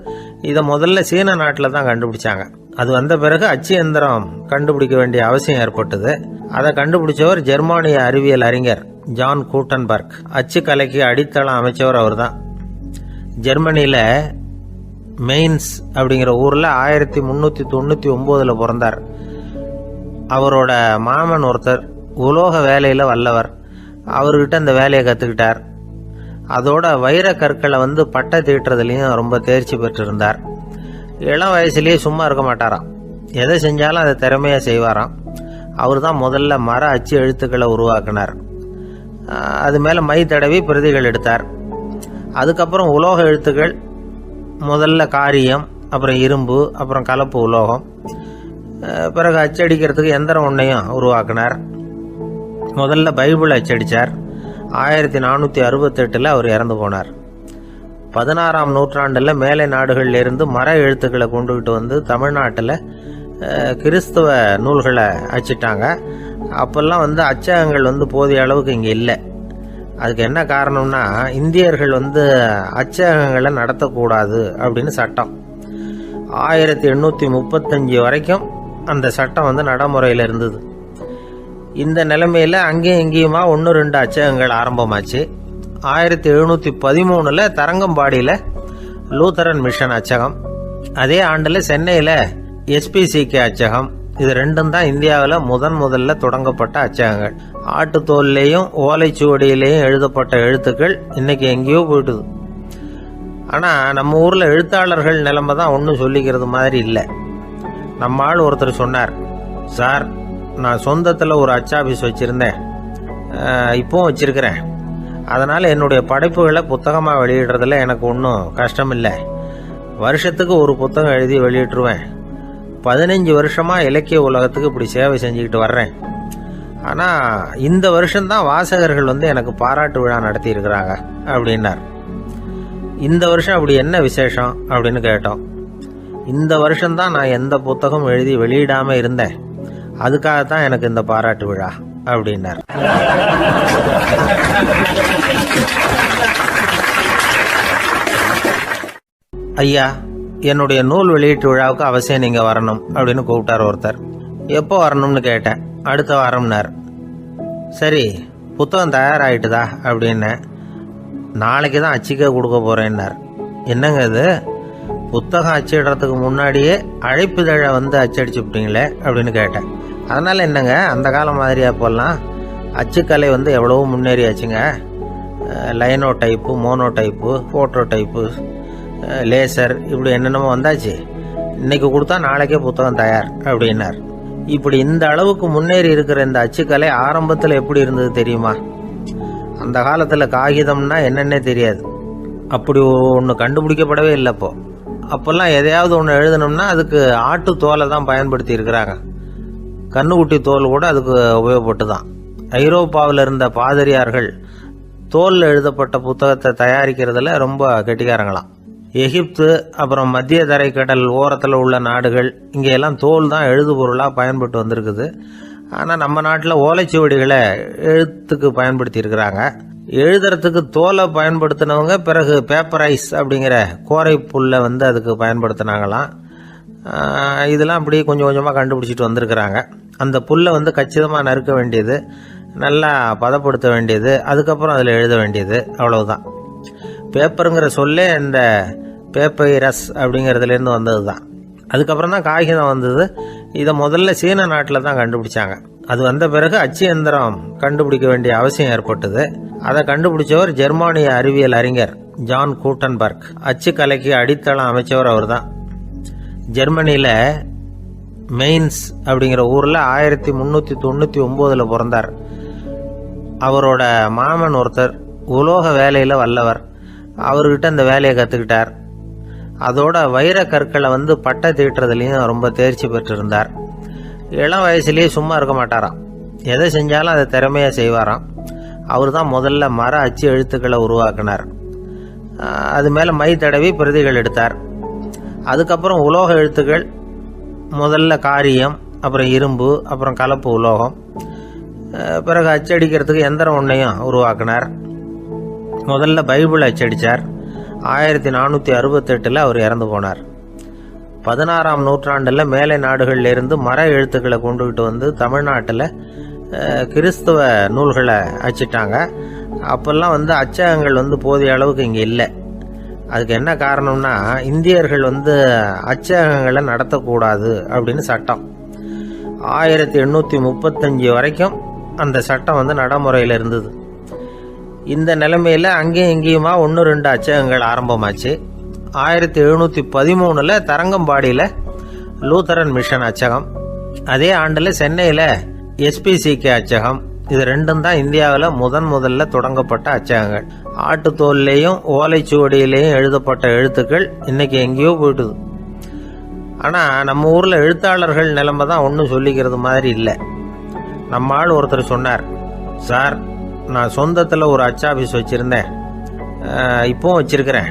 இதை முதல்ல சீன நாட்டில் தான் கண்டுபிடிச்சாங்க. அது வந்த பிறகு அச்சு எந்திரம் கண்டுபிடிக்க வேண்டிய அவசியம் ஏற்பட்டது. அதை கண்டுபிடிச்சவர் ஜெர்மானிய அறிவியல் அறிஞர் ஜான் கூட்டன்பர்க். அச்சு கலைக்கு அடித்தளம் அமைச்சவர் அவர் தான். ஜெர்மனியில் மெயின்ஸ் அப்படிங்கிற ஊரில் 1399 பிறந்தார். அவரோட மாமன் ஒருத்தர் உலோக வேலையில் வல்லவர். அவர்கிட்ட அந்த வேலையை கற்றுக்கிட்டார். அதோட வைர கற்களை வந்து பட்டை தீட்டுறதுலையும் ரொம்ப தேர்ச்சி பெற்றிருந்தார். இளம் வயசுலேயே சும்மா இருக்க மாட்டாராம். எதை செஞ்சாலும் அதை திறமையாக செய்வாராம். அவர் தான் முதல்ல மர அச்சு எழுத்துக்களை உருவாக்கினார். அது மேலே மை தடவி பிரதிகள் எடுத்தார். அதுக்கப்புறம் உலோக எழுத்துக்கள், முதல்ல காரியம், அப்புறம் இரும்பு, அப்புறம் கலப்பு உலோகம், பிறகு அச்சடிக்கிறதுக்கு எந்திரம் ஒன்றையும் உருவாக்கினார். முதல்ல பைபிள் அச்சடித்தார். 1468 அவர் இறந்து போனார். 16ஆம் நூற்றாண்டில் மேலை நாடுகளிலிருந்து மர எழுத்துக்களை கொண்டுகிட்டு வந்து தமிழ்நாட்டில் கிறிஸ்தவ நூல்களை அச்சிட்டாங்க. அப்போல்லாம் வந்து அச்சகங்கள் வந்து போதிய அளவுக்கு இங்கே இல்லை. அதுக்கு என்ன காரணம்னா, இந்தியர்கள் வந்து அச்சகங்களை நடத்தக்கூடாது அப்படின்னு சட்டம். 1835 வரைக்கும் அந்த சட்டம் வந்து நடைமுறையில் இருந்தது. இந்த நிலைமையில் அங்கேயும் இங்கேயுமா 1-2 அச்சகங்கள் ஆரம்பமாச்சு. 1713 தரங்கம்பாடியில் லூத்தரன் மிஷன் அச்சகம், அதே ஆண்டில் சென்னையில் எஸ்பிசிகே அச்சகம். இது ரெண்டும் தான் இந்தியாவில் முதல்ல தொடங்கப்பட்ட அச்சகங்கள். ஆட்டுத்தோல்லையும் ஓலைச்சுவடியிலையும் எழுதப்பட்ட எழுத்துக்கள் இன்னைக்கு எங்கேயோ போயிட்டுது. ஆனால் நம்ம ஊரில் எழுத்தாளர்கள் நிலைமை தான் ஒன்றும் சொல்லிக்கிறது மாதிரி இல்லை. நம்ம ஆள் ஒருத்தர் சொன்னார், சார், நான் சொந்தத்தில் ஒரு அச்சாபீஸ் வச்சுருந்தேன், இப்போவும் வச்சுருக்கிறேன். அதனால் என்னுடைய படைப்புகளை புத்தகமாக வெளியிடுறதுல எனக்கு ஒன்றும் கஷ்டம் இல்லை. வருஷத்துக்கு ஒரு புத்தகம் எழுதி வெளியிட்டுருவேன். 15 வருஷமாக இலக்கிய உலகத்துக்கு இப்படி சேவை செஞ்சுக்கிட்டு வர்றேன். ஆனால் இந்த வருஷம்தான் வாசகர்கள் வந்து எனக்கு பாராட்டு விழா நடத்தி இருக்கிறாங்க அப்படின்னார். இந்த வருஷம் அப்படி என்ன விசேஷம் அப்படின்னு கேட்டோம். இந்த வருஷம்தான் நான் எந்த புத்தகம் எழுதி வெளியிடாமல் இருந்தேன், அதுக்காகத்தான் எனக்கு இந்த பாராட்டு விழா அப்படின்னார். ஐயா, என்னுடைய நூல் வெளியீட்டு விழாவுக்கு அவசியம் நீங்கள் வரணும் அப்படின்னு கூப்பிட்டார் ஒருத்தர். எப்போ வரணும்னு கேட்டேன். அடுத்த வாரம்னார். சரி, புத்தகம் தயாராகிட்டுதா அப்படின்னு. நாளைக்கு தான் அச்சிக்க கொடுக்க போகிறேன்னார். என்னங்க இது, புத்தகம் அச்சிடுறதுக்கு முன்னாடியே அழைப்புதழை வந்து அச்சடிச்சு விட்டீங்களே அப்படின்னு கேட்டேன். அதனால் என்னங்க, அந்த காலம் மாதிரி அப்போல்லாம் அச்சுக்கலை வந்து எவ்வளவோ முன்னேறியாச்சுங்க. Linotype, monotype, phototype, laser, இப்படி என்னென்னமோ வந்தாச்சு. இன்னைக்கு கொடுத்தா நாளைக்கே புத்தகம் தயார் அப்படின்னார். இப்படி இந்த அளவுக்கு முன்னேறி இருக்கிற இந்த அச்சுக்கலை ஆரம்பத்தில் எப்படி இருந்தது தெரியுமா? அந்த காலத்தில் காகிதம்னா என்னன்னே தெரியாது. அப்படி ஒன்று கண்டுபிடிக்கப்படவே இல்லை. அப்போல்லாம் எதையாவது ஒன்று எழுதணும்னா அதுக்கு ஆட்டு தோலை தான் பயன்படுத்தி இருக்கிறாங்க. கண்ணுக்குட்டி தோல் கூட அதுக்கு உபயோகப்பட்டு தான். ஐரோப்பாவில் இருந்த பாதிரியார்கள் தோலில் எழுதப்பட்ட புத்தகத்தை தயாரிக்கிறதுல ரொம்ப கெட்டிக்காரங்களாம். எகிப்து, அப்புறம் மத்திய தரைக்கடல் ஓரத்தில் உள்ள நாடுகள், இங்கெல்லாம் தோல் தான் எழுதுபொருளாக பயன்பட்டு வந்திருக்குது. ஆனால் நம்ம நாட்டில் ஓலைச்சுவடிகளை எழுத்துக்கு பயன்படுத்தி இருக்கிறாங்க. எழுதுறதுக்கு தோலை பயன்படுத்தினவங்க பிறகு பேப்பரைஸ் அப்படிங்கிற கோரை புல்லை வந்து அதுக்கு பயன்படுத்தினாங்களாம். இதெல்லாம் அப்படி கொஞ்சம் கொஞ்சமாக கண்டுபிடிச்சிட்டு வந்திருக்கிறாங்க. அந்த புல்லை வந்து கச்சிதமாக நறுக்க வேண்டியது, நல்லா பதப்படுத்த வேண்டியது, அதுக்கப்புறம் அதில் எழுத வேண்டியது, அவ்வளவுதான். பேப்பருங்கிற சொல்லே இந்த பேப்பைரஸ் அப்படிங்கிறதுலேருந்து வந்தது தான். அதுக்கப்புறம் தான் காகிதம் வந்தது. இதை முதல்ல சீன நாட்டில் தான் கண்டுபிடிச்சாங்க. அது வந்த பிறகு அச்சு எந்திரம் கண்டுபிடிக்க வேண்டிய அவசியம் ஏற்பட்டது. அதை கண்டுபிடிச்சவர் ஜெர்மானிய அறிவியல் அறிஞர் ஜான் கூட்டன்பர்க். அச்சு கலைக்கு அடித்தளம் அமைச்சவர் அவர் தான். ஜெர்மனியில் மெயின்ஸ் அப்படிங்கிற ஊரில் 1399 பிறந்தார். அவரோட மாமன் ஒருத்தர் உலோக வேலையில் வல்லவர். அவர்கிட்ட அந்த வேலையை கற்றுக்கிட்டார். அதோட வைர கற்களை வந்து பட்டை தீட்டுறதுலையும் ரொம்ப தேர்ச்சி பெற்றிருந்தார். இளம் வயசுலேயே சும்மா இருக்க மாட்டாராம். எதை செஞ்சாலும் அதை திறமையாக செய்வாராம். அவர் தான் முதல்ல மர அச்சு எழுத்துக்களை உருவாக்கினார். அது மேலே மை தடவி பிரதிகள் எடுத்தார். அதுக்கப்புறம் உலோக எழுத்துக்கள், முதல்ல காரியம், அப்புறம் இரும்பு, அப்புறம் கலப்பு உலோகம், பிறகு அச்சடிக்கிறதுக்கு எந்திரம் ஒன்றையும் உருவாக்கினார். முதல்ல பைபிள் அச்சடித்தார். 1468 அவர் இறந்து போனார். 16ஆம் நூற்றாண்டில் மேலை நாடுகளிலிருந்து மர எழுத்துக்களை கொண்டுகிட்டு வந்து தமிழ்நாட்டில் கிறிஸ்துவ நூல்களை அச்சிட்டாங்க. அப்போல்லாம் அச்சகங்கள் போதிய அளவுக்கு இங்கே இல்லை. அதுக்கு என்ன காரணம்னா, இந்தியர்கள் அச்சகங்களை நடத்தக்கூடாது அப்படின்னு சட்டம். 1835 வரைக்கும் அந்த சட்டம் நடைமுறையில் இருந்தது. இந்த நிலைமையில் அங்கேயும் இங்கேயுமா 1-2 அச்சகங்கள் ஆரம்பமாச்சு. 1713 தரங்கம்பாடியில் லூத்தரன் மிஷன் அச்சகம், அதே ஆண்டில் சென்னையில் எஸ்பிசிகே அச்சகம். இது ரெண்டும் தான் இந்தியாவில் முதல்ல தொடங்கப்பட்ட அச்சகங்கள். ஆட்டுத்தோல்லையும் ஓலைச்சுவடியிலையும் எழுதப்பட்ட எழுத்துக்கள் இன்னைக்கு எங்கேயோ போயிட்டுது. ஆனால் நம்ம ஊரில் எழுத்தாளர்கள் நிலைமை தான் ஒன்றும் சொல்லிக்கிறது மாதிரி இல்லை. நம்ம ஆள் ஒருத்தர் சொன்னார், சார் நான் சொந்தத்தில் ஒரு அச்சாபீஸ் வச்சுருந்தேன், இப்போவும் வச்சுருக்கிறேன்.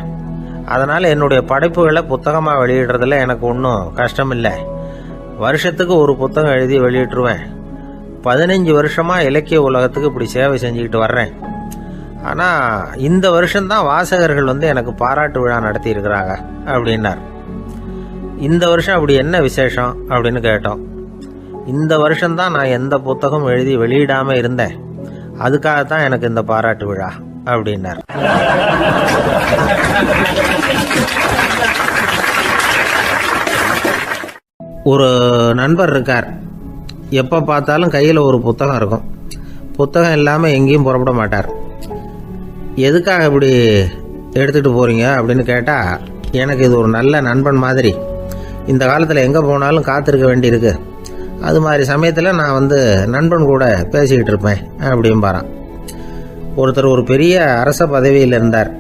அதனால் என்னுடைய படைப்புகளை புத்தகமாக வெளியிடுறதுல எனக்கு ஒன்றும் கஷ்டம் இல்லை. வருஷத்துக்கு ஒரு புத்தகம் எழுதி வெளியிட்டுருவேன். 15 வருஷமாக இலக்கிய உலகத்துக்கு இப்படி சேவை செஞ்சுக்கிட்டு வர்றேன். ஆனால் இந்த வருஷம்தான் வாசகர்கள் எனக்கு பாராட்டு விழா நடத்தி இருக்கிறாங்க அப்படின்னார். இந்த வருஷம் அப்படி என்ன விசேஷம் அப்படின்னு கேட்டோம். இந்த வருஷம்தான் நான் எந்த புத்தகம் எழுதி வெளியிடாமல் இருந்தேன், அதுக்காகத்தான் எனக்கு இந்த பாராட்டு விழா அப்படின்னார். ஒரு நண்பர் இருக்கார். எப்போ பார்த்தாலும் கையில் ஒரு புத்தகம் இருக்கும். புத்தகம் இல்லாமல் எங்கேயும் புறப்பட மாட்டார். எதுக்காக இப்படி எடுத்துகிட்டு போகிறீங்க அப்படின்னு கேட்டால், எனக்கு இது ஒரு நல்ல நண்பன் மாதிரி. இந்த காலத்தில் எங்கே போனாலும் காத்திருக்க வேண்டியிருக்கு. அது மாதிரி சமயத்தில் நான் நண்பன் கூட பேசிக்கிட்டு இருப்பேன் அப்படிம்பாரான். ஒருத்தர் ஒரு பெரிய அரச பதவியில் இருந்தார்.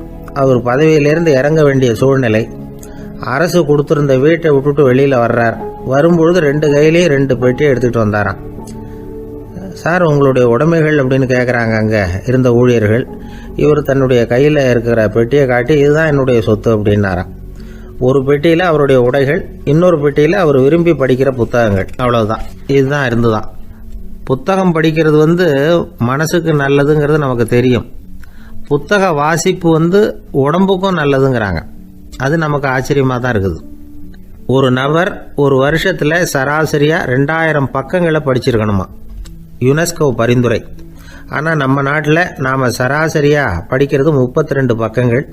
அவர் பதவியிலேருந்து இறங்க வேண்டிய சூழ்நிலை. அரசு கொடுத்துருந்த வீட்டை விட்டுட்டு வெளியில் வர்றார். வரும்பொழுது 2 கையிலையும் 2 பெட்டியை எடுத்துகிட்டு வந்தாராம். சார் உங்களுடைய உடைமைகள் அப்படின்னு கேட்குறாங்க அங்கே இருந்த ஊழியர்கள். இவர் தன்னுடைய கையில் இருக்கிற பெட்டியை காட்டி, இதுதான் என்னுடைய சொத்து அப்படின்னாராம். ஒரு பெட்டியில் அவருடைய உடைகள், இன்னொரு பெட்டியில் அவர் விரும்பி படிக்கிற புத்தகங்கள். அவ்வளவுதான். இதுதான் இருந்துதான். புத்தகம் படிக்கிறது மனசுக்கு நல்லதுங்கிறது நமக்கு தெரியும். புத்தக வாசிப்பு உடம்புக்கும் நல்லதுங்கிறாங்க. அது நமக்கு ஆச்சரியமாக தான் இருக்குது. ஒரு நபர் ஒரு வருஷத்தில் சராசரியாக 2000 பக்கங்களை படிச்சிருக்கணுமா, யுனெஸ்கோ பரிந்துரை. ஆனால் நம்ம நாட்டில் நாம் சராசரியாக படிக்கிறது 32 பக்கங்கள்.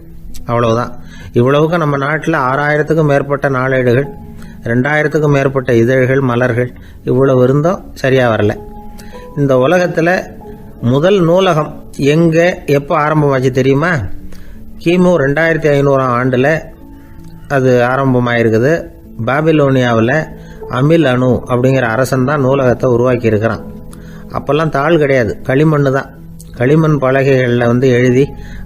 அவ்வளவுதான். இவ்வளவுக்கு நம்ம நாட்டில் 6000த்துக்கும் மேற்பட்ட நாளேடுகள், 2000த்துக்கும் மேற்பட்ட இதழ்கள், மலர்கள், இவ்வளவு இருந்தோம் சரியாக வரல. இந்த உலகத்தில் முதல் நூலகம் எங்கே எப்போ ஆரம்பமாச்சு தெரியுமா? கிமு 2500ஆம் ஆண்டில் அது ஆரம்பமாயிருக்குது. பாபிலோனியாவில் அமில் அணு அப்படிங்கிற அரசன் தான் நூலகத்தை உருவாக்கி இருக்கிறான். அப்போல்லாம் தாள் கிடையாது, களிமண் தான். களிமண் பலகைகளில் எழுதி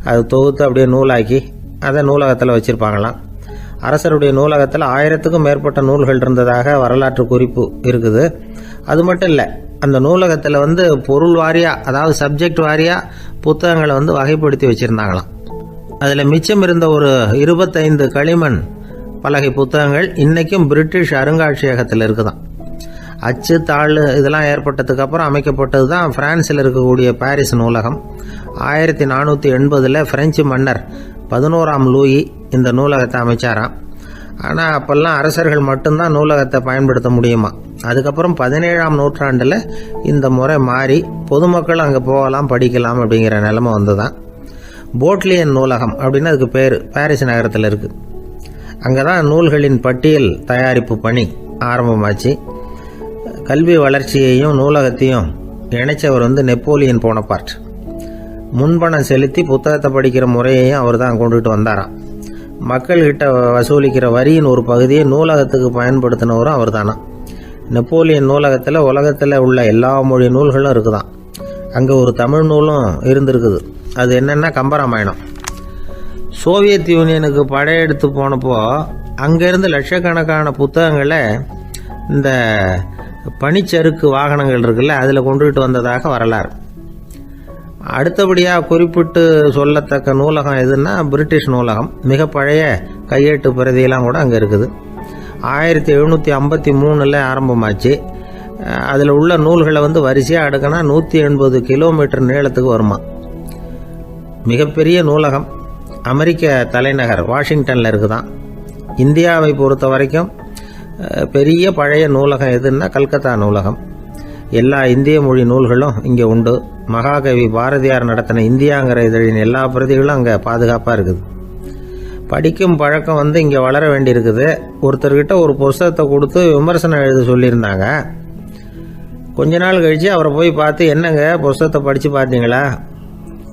அது தொகுத்து அப்படியே நூலாக்கி அதை நூலகத்தில் வச்சுருப்பாங்களாம். அரசருடைய நூலகத்தில் 1000த்துக்கும் மேற்பட்ட நூல்கள் இருந்ததாக வரலாற்று குறிப்பு இருக்குது. அது மட்டும் இல்லை, அந்த நூலகத்தில் பொருள் வாரியாக, அதாவது சப்ஜெக்ட் வாரியாக புத்தகங்களை வகைப்படுத்தி வச்சுருந்தாங்களாம். அதில் மிச்சம் இருந்த ஒரு 25 களிமண் பலகை புத்தகங்கள் இன்றைக்கும் பிரிட்டிஷ் அருங்காட்சியகத்தில் இருக்குதான். அச்சு தாள் இதெல்லாம் ஏற்பட்டதுக்கு அப்புறம் அமைக்கப்பட்டது தான் பிரான்சில் இருக்கக்கூடிய பாரிஸ் நூலகம். 1480 பிரெஞ்சு மன்னர் 11ஆம் லூயி இந்த நூலகத்தை அமைச்சாராம். ஆனால் அப்போல்லாம் அரசர்கள் மட்டும்தான் நூலகத்தை பயன்படுத்த முடியுமா. அதுக்கப்புறம் 17ஆம் நூற்றாண்டில் இந்த முறை மாறி பொதுமக்கள் அங்கே போகலாம், படிக்கலாம் அப்படிங்கிற நிலைமை வந்துதான். போட்லியன் நூலகம் அப்படின்னு அதுக்கு பேர், பாரிஸ் நகரத்தில் இருக்குது. அங்கே தான் நூல்களின் பட்டியல் தயாரிப்பு பணி ஆரம்பமாச்சு. கல்வி வளர்ச்சியையும் நூலகத்தையும் இணைச்சவர் நெப்போலியன் போனபார்ட். முன்பணம் செலுத்தி புத்தகத்தை படிக்கிற முறையையும் அவர் தான் கொண்டுட்டு வந்தாராம். மக்கள்கிட்ட வசூலிக்கிற வரியின் ஒரு பகுதியை நூலகத்துக்கு பயன்படுத்தினவரும் அவர் தானா. நெப்போலியன் நூலகத்தில் உலகத்தில் உள்ள எல்லா மொழி நூல்களும் இருக்குதான். அங்கே ஒரு தமிழ் நூலும் இருந்திருக்குது. அது என்னென்னா கம்பராமாயணம். சோவியத் யூனியனுக்கு படையெடுத்து போனப்போ அங்கேருந்து லட்சக்கணக்கான புத்தகங்களை இந்த பனிச்சறுக்கு வாகனங்கள் இருக்குல்ல, அதில் கொண்டுகிட்டு வந்ததாக வரலாறு. அடுத்தபடியாக குறிப்பிட்டு சொல்லத்தக்க நூலகம் எதுன்னா பிரிட்டிஷ் நூலகம். மிக பழைய கையெட்டு பிரதியெல்லாம் கூட அங்கே இருக்குது. 1753 ஆரம்பமாச்சு. அதில் உள்ள நூல்களை வரிசையாக அடுக்கினா 180 கிலோமீட்டர் நீளத்துக்கு வருமா. மிகப்பெரிய நூலகம் அமெரிக்க தலைநகர் வாஷிங்டனில் இருக்குதான். இந்தியாவை பொறுத்த வரைக்கும் பெரிய பழைய நூலகம் எதுன்னா கல்கத்தா நூலகம். எல்லா இந்திய மொழி நூல்களும் இங்கே உண்டு. மகாகவி பாரதியார் நடத்தின இந்தியாங்கிற இதழின் எல்லா பிரதிகளும் அங்கே பாதுகாப்பாக இருக்குது. படிக்கும் பழக்கம் இங்கே வளர வேண்டியிருக்குது. ஒருத்தர்கிட்ட ஒரு புஸ்தகத்தை கொடுத்து விமர்சனம் எழுத சொல்லியிருந்தாங்க. கொஞ்ச நாள் கழித்து அவரை போய் பார்த்து, என்னங்க புஸ்தகத்தை படித்து பார்த்தீங்களா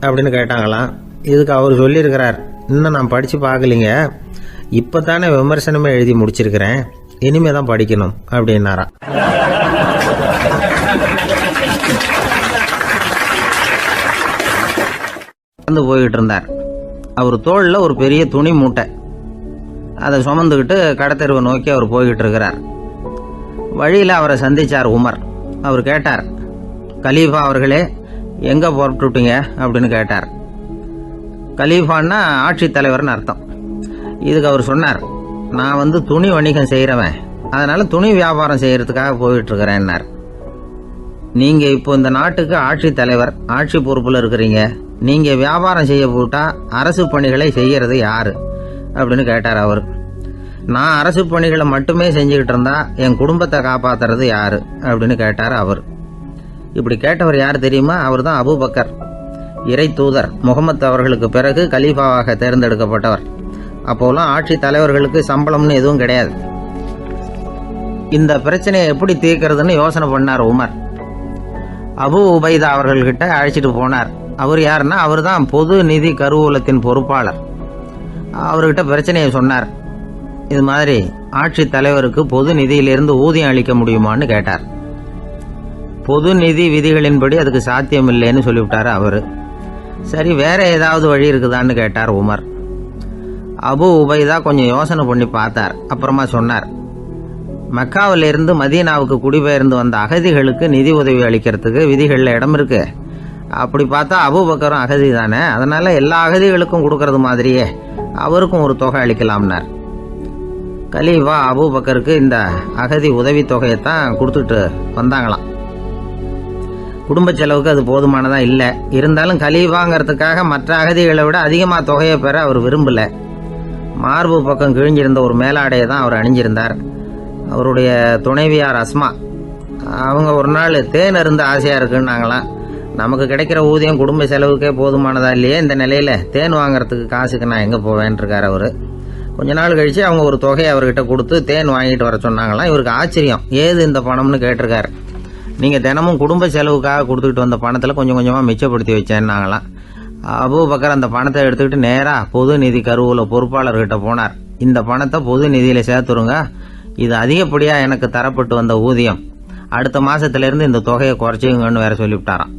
அப்படின்னு கேட்டாங்களாம். இதுக்கு அவர் சொல்லியிருக்கிறார், இன்னும் நான் படித்து பார்க்கலிங்க, இப்போ தானே விமர்சனமே எழுதி முடிச்சிருக்கிறேன், இனிமே தான் படிக்கணும் அப்படின்னாராம். போய்கிட்டு இருந்தார். அவர் தோளில் ஒரு பெரிய துணி மூட்டை, அதை சுமந்துக்கிட்டு கடத்தெருவை நோக்கி அவர் போய்கிட்டு இருக்கிறார். வழியில் அவரை சந்திச்சார் உமர். அவர் கேட்டார், கலீஃபா அவர்களே, எங்கே புறப்பட்டுட்டீங்க அப்படின்னு கேட்டார். கலீஃபான்னா ஆட்சித்தலைவர்னு அர்த்தம். இதுக்கு அவர் சொன்னார், நான் துணி வணிகம் செய்கிறவன், அதனால் துணி வியாபாரம் செய்கிறதுக்காக போயிட்டுருக்கிறேன்னார். நீங்கள் இப்போ இந்த நாட்டுக்கு ஆட்சித்தலைவர், ஆட்சி பொறுப்பில் இருக்கிறீங்க, நீங்கள் வியாபாரம் செய்ய போட்டால் அரசு பணிகளை செய்கிறது யார் அப்படின்னு கேட்டார் அவர். நான் அரசு பணிகளை மட்டுமே செஞ்சுக்கிட்டு இருந்தா என் குடும்பத்தை காப்பாற்றுறது யார் அப்படின்னு கேட்டார் அவர். இப்படி கேட்டவர் யார் தெரியுமா? அவர் தான் அபூபக்கர், இறை தூதர் முகமது அவர்களுக்கு பிறகு கலீஃபாவாக தேர்ந்தெடுக்கப்பட்டவர். அப்போலாம் ஆட்சி தலைவர்களுக்கு சம்பளம்னு எதுவும் கிடையாது. இந்த பிரச்சனையை எப்படி தீர்க்கிறதுன்னு யோசனை பண்ணார் உமர். அபு உபைதா அவர்கள்கிட்ட அழைச்சிட்டு போனார். அவர் யாருன்னா, அவர் தான் பொது நிதி கருவூலத்தின் பொறுப்பாளர். அவர்கிட்ட பிரச்சனையை சொன்னார். இது மாதிரி ஆட்சி தலைவருக்கு பொது நிதியிலிருந்து ஊதியம் அளிக்க முடியுமான்னு கேட்டார். பொது நிதி விதிகளின்படி அதுக்கு சாத்தியம் இல்லைன்னு சொல்லிவிட்டார் அவர். சரி, வேற ஏதாவது வழி இருக்குதான்னு கேட்டார் உமர். அபு உபைதா கொஞ்சம் யோசனை பண்ணி பார்த்தார். அப்புறமா சொன்னார், மக்காவிலிருந்து மதீனாவுக்கு குடிபெயர்ந்து வந்த அகதிகளுக்கு நிதி உதவி அளிக்கிறதுக்கு விதிகளில் இடம் இருக்கு. அப்படி பார்த்தா அபூபக்கரும் அகதி தானே, அதனால எல்லா அகதிகளுக்கும் கொடுக்கறது மாதிரியே அவருக்கும் ஒரு தொகை அளிக்கலாம்னார். கலீஃபா அபூபக்கருக்கு இந்த அகதி உதவி தொகையைத்தான் கொடுத்துட்டு வந்தாங்களாம். குடும்ப செலவுக்கு அது போதுமானதா இல்லை. இருந்தாலும் கலீஃபாங்கிறதுக்காக மற்ற அகதிகளை விட அதிகமாக தொகையை பெற அவர் விரும்பல. மார்பு பக்கம் கிழிஞ்சிருந்த ஒரு மேலாடையை தான் அவர் அணிஞ்சிருந்தார். அவருடைய துணைவியார் அஸ்மா, அவங்க ஒரு நாள் தேன் அருந்த ஆசையாக இருக்குன்னாங்களாம். நமக்கு கிடைக்கிற ஊதியம் குடும்ப செலவுக்கே போதுமானதா இல்லையே, இந்த நிலையில் தேன் வாங்கிறதுக்கு காசுக்கு நான் எங்கே போவேன்ருக்கார் அவர். கொஞ்ச நாள் கழித்து அவங்க ஒரு தொகையை அவர்கிட்ட கொடுத்து தேன் வாங்கிட்டு வர சொன்னாங்களாம். இவருக்கு ஆச்சரியம், ஏது இந்த பணம்னு கேட்டிருக்காரு. நீங்கள் தினமும் குடும்ப செலவுக்காக கொடுத்துக்கிட்டு வந்த பணத்தில் கொஞ்சம் கொஞ்சமாக மிச்சப்படுத்தி வச்சேன்னாங்களாம். அபூபக்கர் அந்த பணத்தை எடுத்துக்கிட்டு நேராக பொது நிதி கருவூல பொறுப்பாளர்கிட்ட போனார். இந்த பணத்தை பொது நிதியில் சேர்த்துருங்க, இது அதிகப்படியாக எனக்கு தரப்பட்டு வந்த ஊதியம், அடுத்த மாதத்திலேருந்து இந்த தொகையை குறைச்சிங்கன்னு வேற சொல்லிவிட்டாராம்.